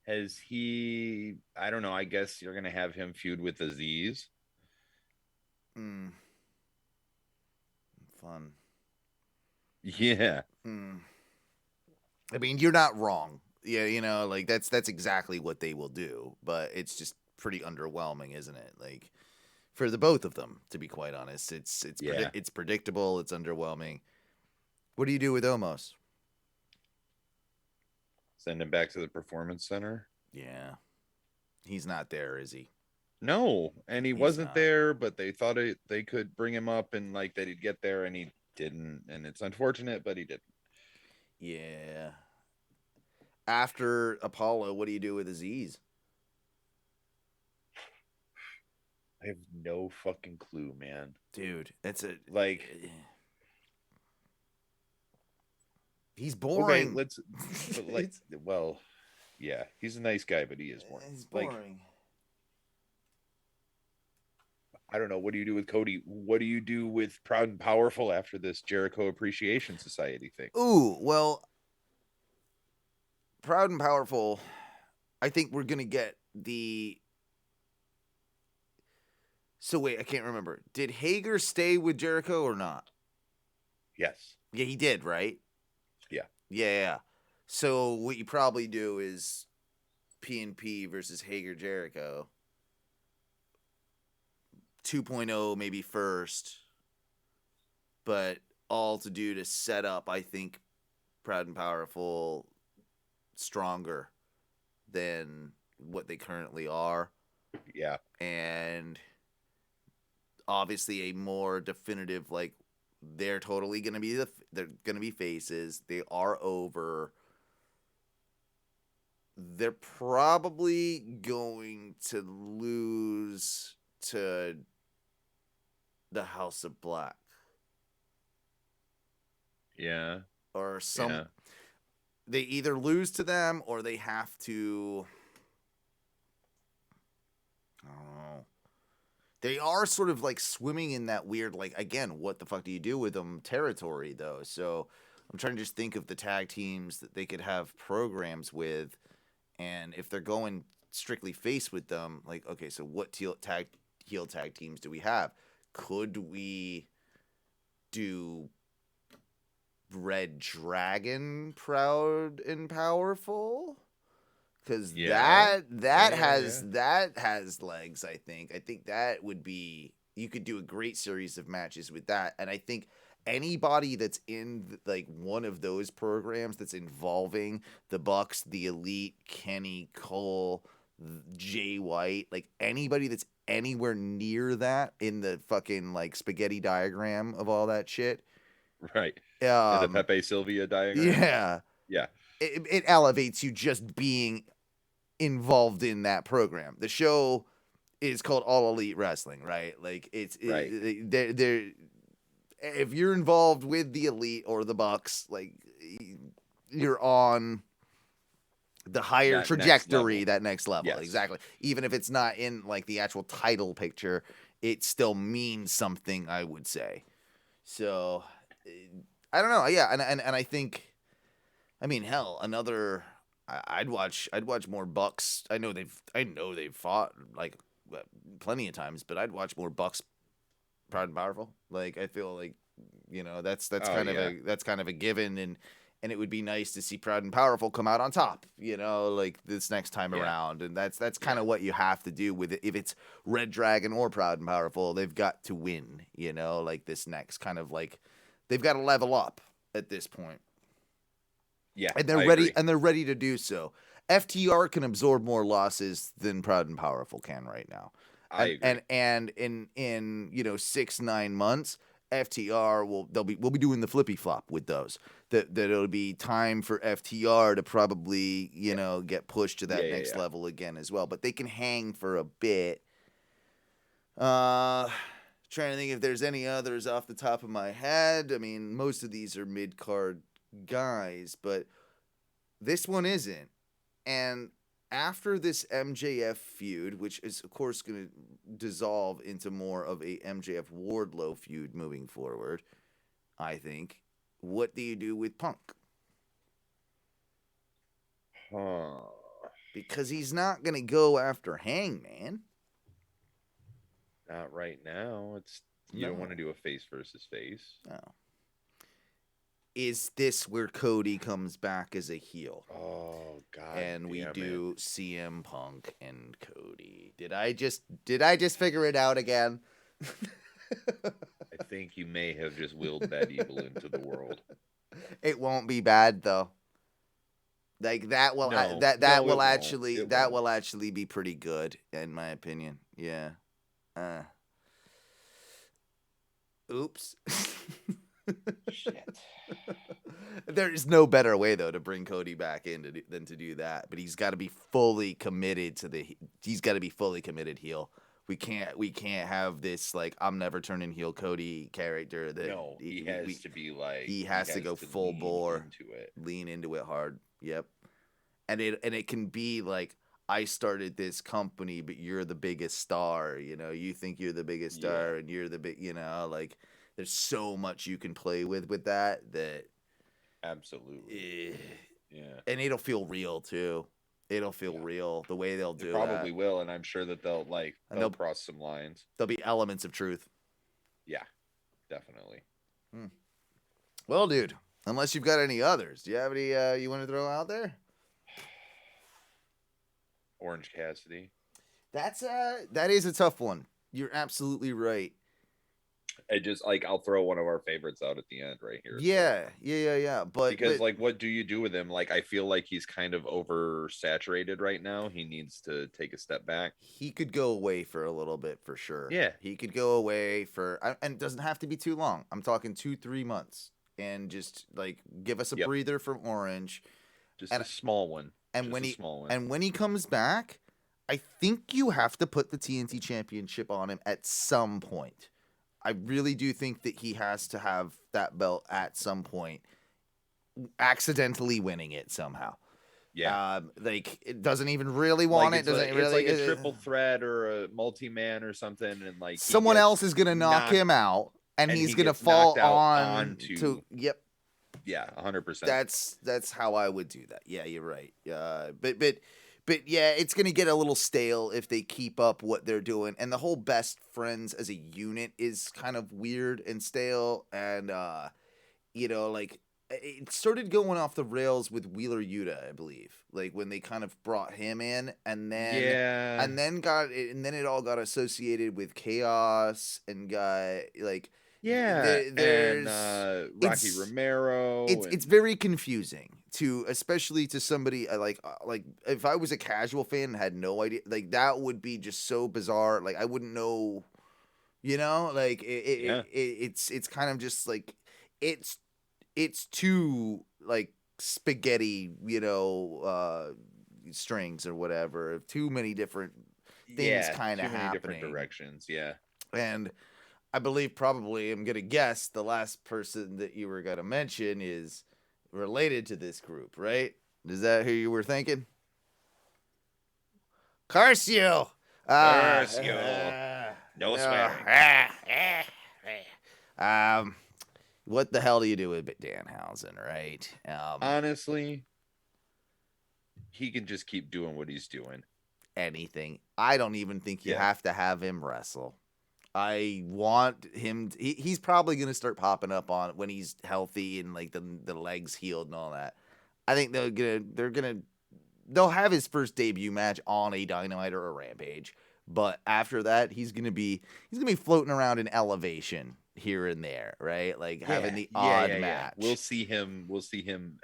Has he? I don't know. I guess you're gonna have him feud with Aziz. Hmm. Fun. Yeah. I mean, you're not wrong. Yeah, like that's exactly what they will do, but it's just pretty underwhelming, isn't it? Like for the both of them, to be quite honest, Yeah. it's predictable, it's underwhelming. What do you do with Omos? Send him back to the performance center. Yeah, he's not there, is he? No, and he He's wasn't not. there, but they thought they could bring him up and like that he'd get there, and he didn't. And it's unfortunate, but he didn't. Yeah. After Apollo, what do you do with Aziz? I have no fucking clue, man. Dude, it's a Like, he's okay, boring. well, yeah, he's a nice guy, but he is boring. He's Like, boring. I don't know. What do you do with Cody? What do you do with Proud and Powerful after this Jericho Appreciation Society thing? Ooh, well, Proud and Powerful, I think we're going to get the... So wait, I can't remember. Did Hager stay with Jericho or not? Yes. Yeah, he did, right? Yeah. Yeah. So what you probably do is P&P versus Hager Jericho. 2.0 maybe first. But all to do to set up, I think, Proud and Powerful stronger than what they currently are. Yeah. And obviously a more definitive, like, they're totally going to be they're going to be faces. They are over. They're probably going to lose to the House of Black. Yeah. Or some... Yeah. They either lose to them or they have to... I don't know. They are sort of like swimming in that weird, like, again, what the fuck do you do with them territory, though? So I'm trying to just think of the tag teams that they could have programs with. And if they're going strictly face with them, like, okay, so what heel tag teams do we have? Could we do Red Dragon, Proud and Powerful? Because that has legs. I think that would be... You could do a great series of matches with that, and I think anybody that's in like one of those programs that's involving the Bucks, the Elite, Kenny Cole, Jay White, like anybody that's anywhere near that in the fucking like spaghetti diagram of all that shit. Right. In the Pepe Sylvia diagram. Yeah. Yeah. It elevates you just being involved in that program. The show is called All Elite Wrestling, right? Like Right. They're if you're involved with the Elite or the Bucks, like you're on the higher trajectory, that next level. Yes. Exactly. Even if it's not in like the actual title picture, it still means something, I would say. So I don't know. Yeah, and I think, I mean, hell, another... I'd watch more Bucks. I know they've fought like plenty of times, but I'd watch more Bucks Proud and Powerful. Like I feel like that's kind of a given, and it would be nice to see Proud and Powerful come out on top. Like this next time around, and that's kind of what you have to do with it. If it's Red Dragon or Proud and Powerful, they've got to win. Like this next kind of like they've got to level up at this point. Yeah, and they're ready, and they're ready to do so. FTR can absorb more losses than Proud and Powerful can right now. I agree. And in 6-9 months, FTR we'll be doing the flippy flop with those. That it'll be time for FTR to probably get pushed to that next level again as well. But they can hang for a bit. Trying to think if there's any others off the top of my head. I mean, most of these are mid-card guys, but This one isn't. And after this MJF feud, which is, of course, going to dissolve into more of a MJF Wardlow feud moving forward, I think, what do you do with Punk? Because he's not going to go after Hangman. Not right now. You don't want to do a face versus face. No. Is this where Cody comes back as a heel? Oh God! And we do CM Punk and Cody. Did I just figure it out again? I think you may have just willed that evil into the world. It won't be bad though. Like that will will actually be pretty good in my opinion. Yeah. Oops. Shit. There is no better way though to bring Cody back in than to do that. But he's got to be fully committed he's got to be fully committed heel. We can't have this like I'm never turning heel Cody character. That he has to be like he has to go full bore, lean into it hard. Yep, and it can be like I started this company, but you're the biggest star. You know, you think you're the biggest star, and you're the big. You know, like there's so much you can play with that. Absolutely. Yeah, and it'll feel real too. It'll feel real the way they'll do it. Probably will, and I'm sure that they'll cross some lines. There'll be elements of truth. Yeah, definitely. Well, dude, unless you've got any others, do you have any you want to throw out there? Orange Cassidy. That is a tough one. You're absolutely right. I just I'll throw one of our favorites out at the end right here. Yeah. But what do you do with him? Like I feel like he's kind of oversaturated right now. He needs to take a step back. He could go away for a little bit for sure. Yeah, he could go away and it doesn't have to be too long. I'm talking 2-3 months, and just like give us a breather from Orange. Just a small one. And when he comes back, I think you have to put the TNT Championship on him at some point. I really do think that he has to have that belt at some point, accidentally winning it somehow. Yeah, like it doesn't even really want it. Doesn't really? It's like a triple threat or a multi-man or something, and like someone else is gonna knock him out, and he's gonna fall on to. Yep. Yeah, 100%. That's how I would do that. Yeah, you're right. But yeah, it's going to get a little stale if they keep up what they're doing. And the whole best friends as a unit is kind of weird and stale. And, like it started going off the rails with Wheeler Yuta, I believe. Like when they kind of brought him in and then it all got associated with Chaos and got like, there's Rocky Romero. It's very confusing especially to somebody like if I was a casual fan and had no idea, like that would be just so bizarre. Like I wouldn't know, like it's kind of just like it's too like spaghetti, strings or whatever. Too many different things kind of happening. Different directions. Yeah, and. I believe probably I'm going to guess the last person that you were going to mention is related to this group, right? Is that who you were thinking? Curcio! No swearing. What the hell do you do with Danhausen, right? Honestly, he can just keep doing what he's doing. Anything. I don't even think you have to have him wrestle. I want him. He's probably gonna start popping up on when he's healthy and like the legs healed and all that. I think they'll have his first debut match on a Dynamite or a Rampage, but after that he's gonna be floating around in Elevation here and there, right? Like having the odd match. We'll see him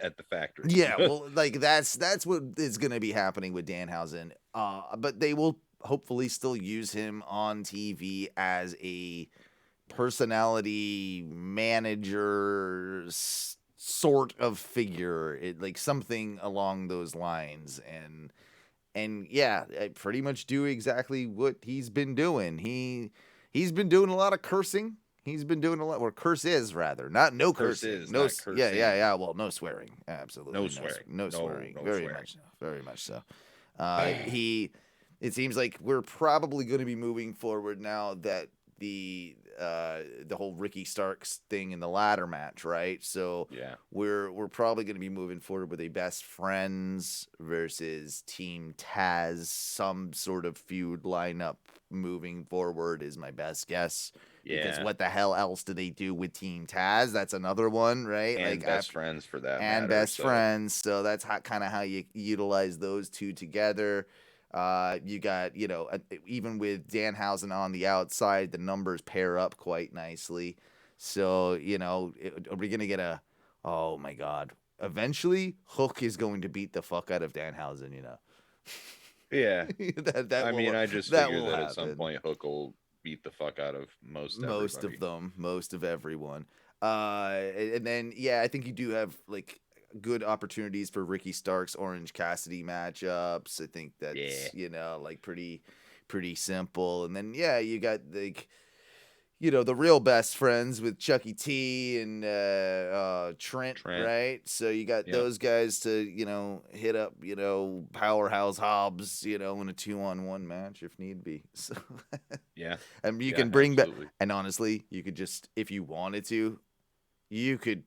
at the factory. Yeah, well, like that's what is gonna be happening with Danhausen. But they will hopefully still use him on TV as a personality manager sort of figure, like something along those lines. And yeah, pretty much do exactly what he's been doing. He's been doing a lot of cursing He's been doing a lot. Or curse is rather, not no Curse cursing. is, No, not cursing. yeah. Well, no swearing. Absolutely, No swearing. No swearing. No Very swearing. much so. Very much so. It seems like we're probably going to be moving forward now that the whole Ricky Starks thing in the ladder match, right? So Yeah. we're probably going to be moving forward with a best friends versus Team Taz, some sort of feud lineup moving forward is my best guess. Yeah. Because what the hell else do they do with Team Taz? That's another one, right? And best friends for that and matter, best so. friends. So that's kind of how you utilize those two together. You got, even with Danhausen on the outside, the numbers pair up quite nicely. So, are we going to get oh my God. Eventually, Hook is going to beat the fuck out of Danhausen, Yeah. I just figure that at some happen. point Hook will beat the fuck out of most of them, most of everyone. And then, I think you do have, good opportunities for Ricky Starks, Orange Cassidy matchups. I think that's, pretty simple. And then, you got, the real best friends with Chucky T and Trent, right? So you got those guys to, hit up, Powerhouse Hobbs, in a 2-on-1 match if need be. So yeah. And you can bring back, and honestly, you could just, if you wanted to, you could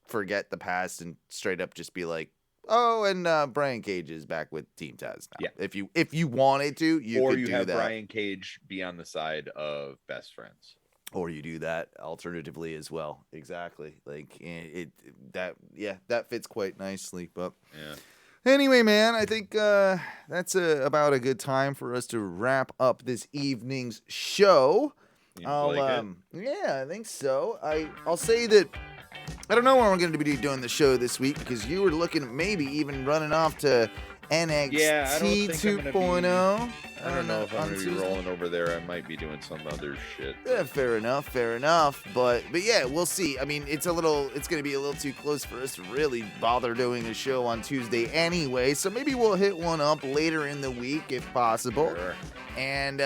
forget the past and straight up just be like, oh, and Brian Cage is back with Team Taz now. Yeah. If you wanted to, you could do that. Or you have Brian Cage be on the side of best friends. Or you do that alternatively as well. Exactly. That fits quite nicely. But anyway, man, I think that's about a good time for us to wrap up this evening's show. I think so. I'll say that I don't know when we're going to be doing the show this week because you were looking at maybe even running off to NXT 2.0. I don't know if I'm going to be rolling over there. I might be doing some other shit. Yeah, fair enough. But we'll see. I mean, it's going to be a little too close for us to really bother doing a show on Tuesday anyway. So maybe we'll hit one up later in the week if possible. Sure. And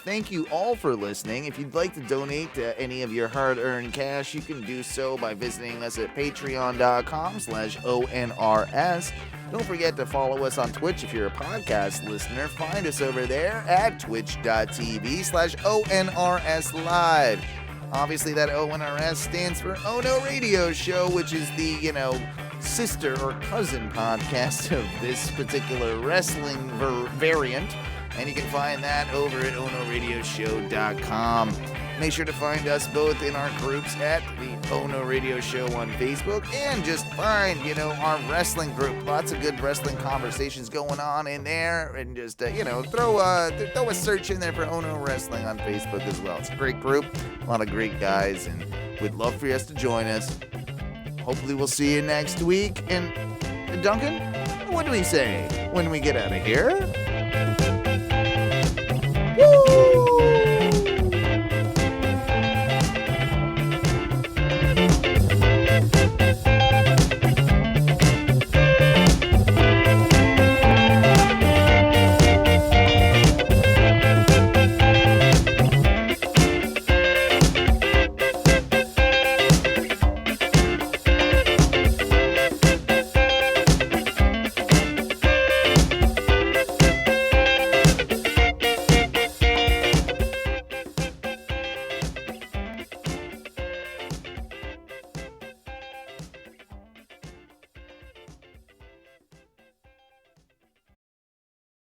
thank you all for listening. If you'd like to donate any of your hard-earned cash, you can do so by visiting us at patreon.com/ONRS. Don't forget to follow us on Twitch if you're a podcast listener. Find us over there at twitch.tv/ONRS Live. Obviously, that ONRS stands for Ohno Radio Show, which is the, sister or cousin podcast of this particular wrestling variant. And you can find that over at OhnoRadioShow.com. Make sure to find us both in our groups at the Ohno Radio Show on Facebook and just find, our wrestling group. Lots of good wrestling conversations going on in there. And just, throw a search in there for Ohno Wrestling on Facebook as well. It's a great group, a lot of great guys, and we'd love for you guys to join us. Hopefully we'll see you next week. And Duncan, what do we say when we get out of here? Woo!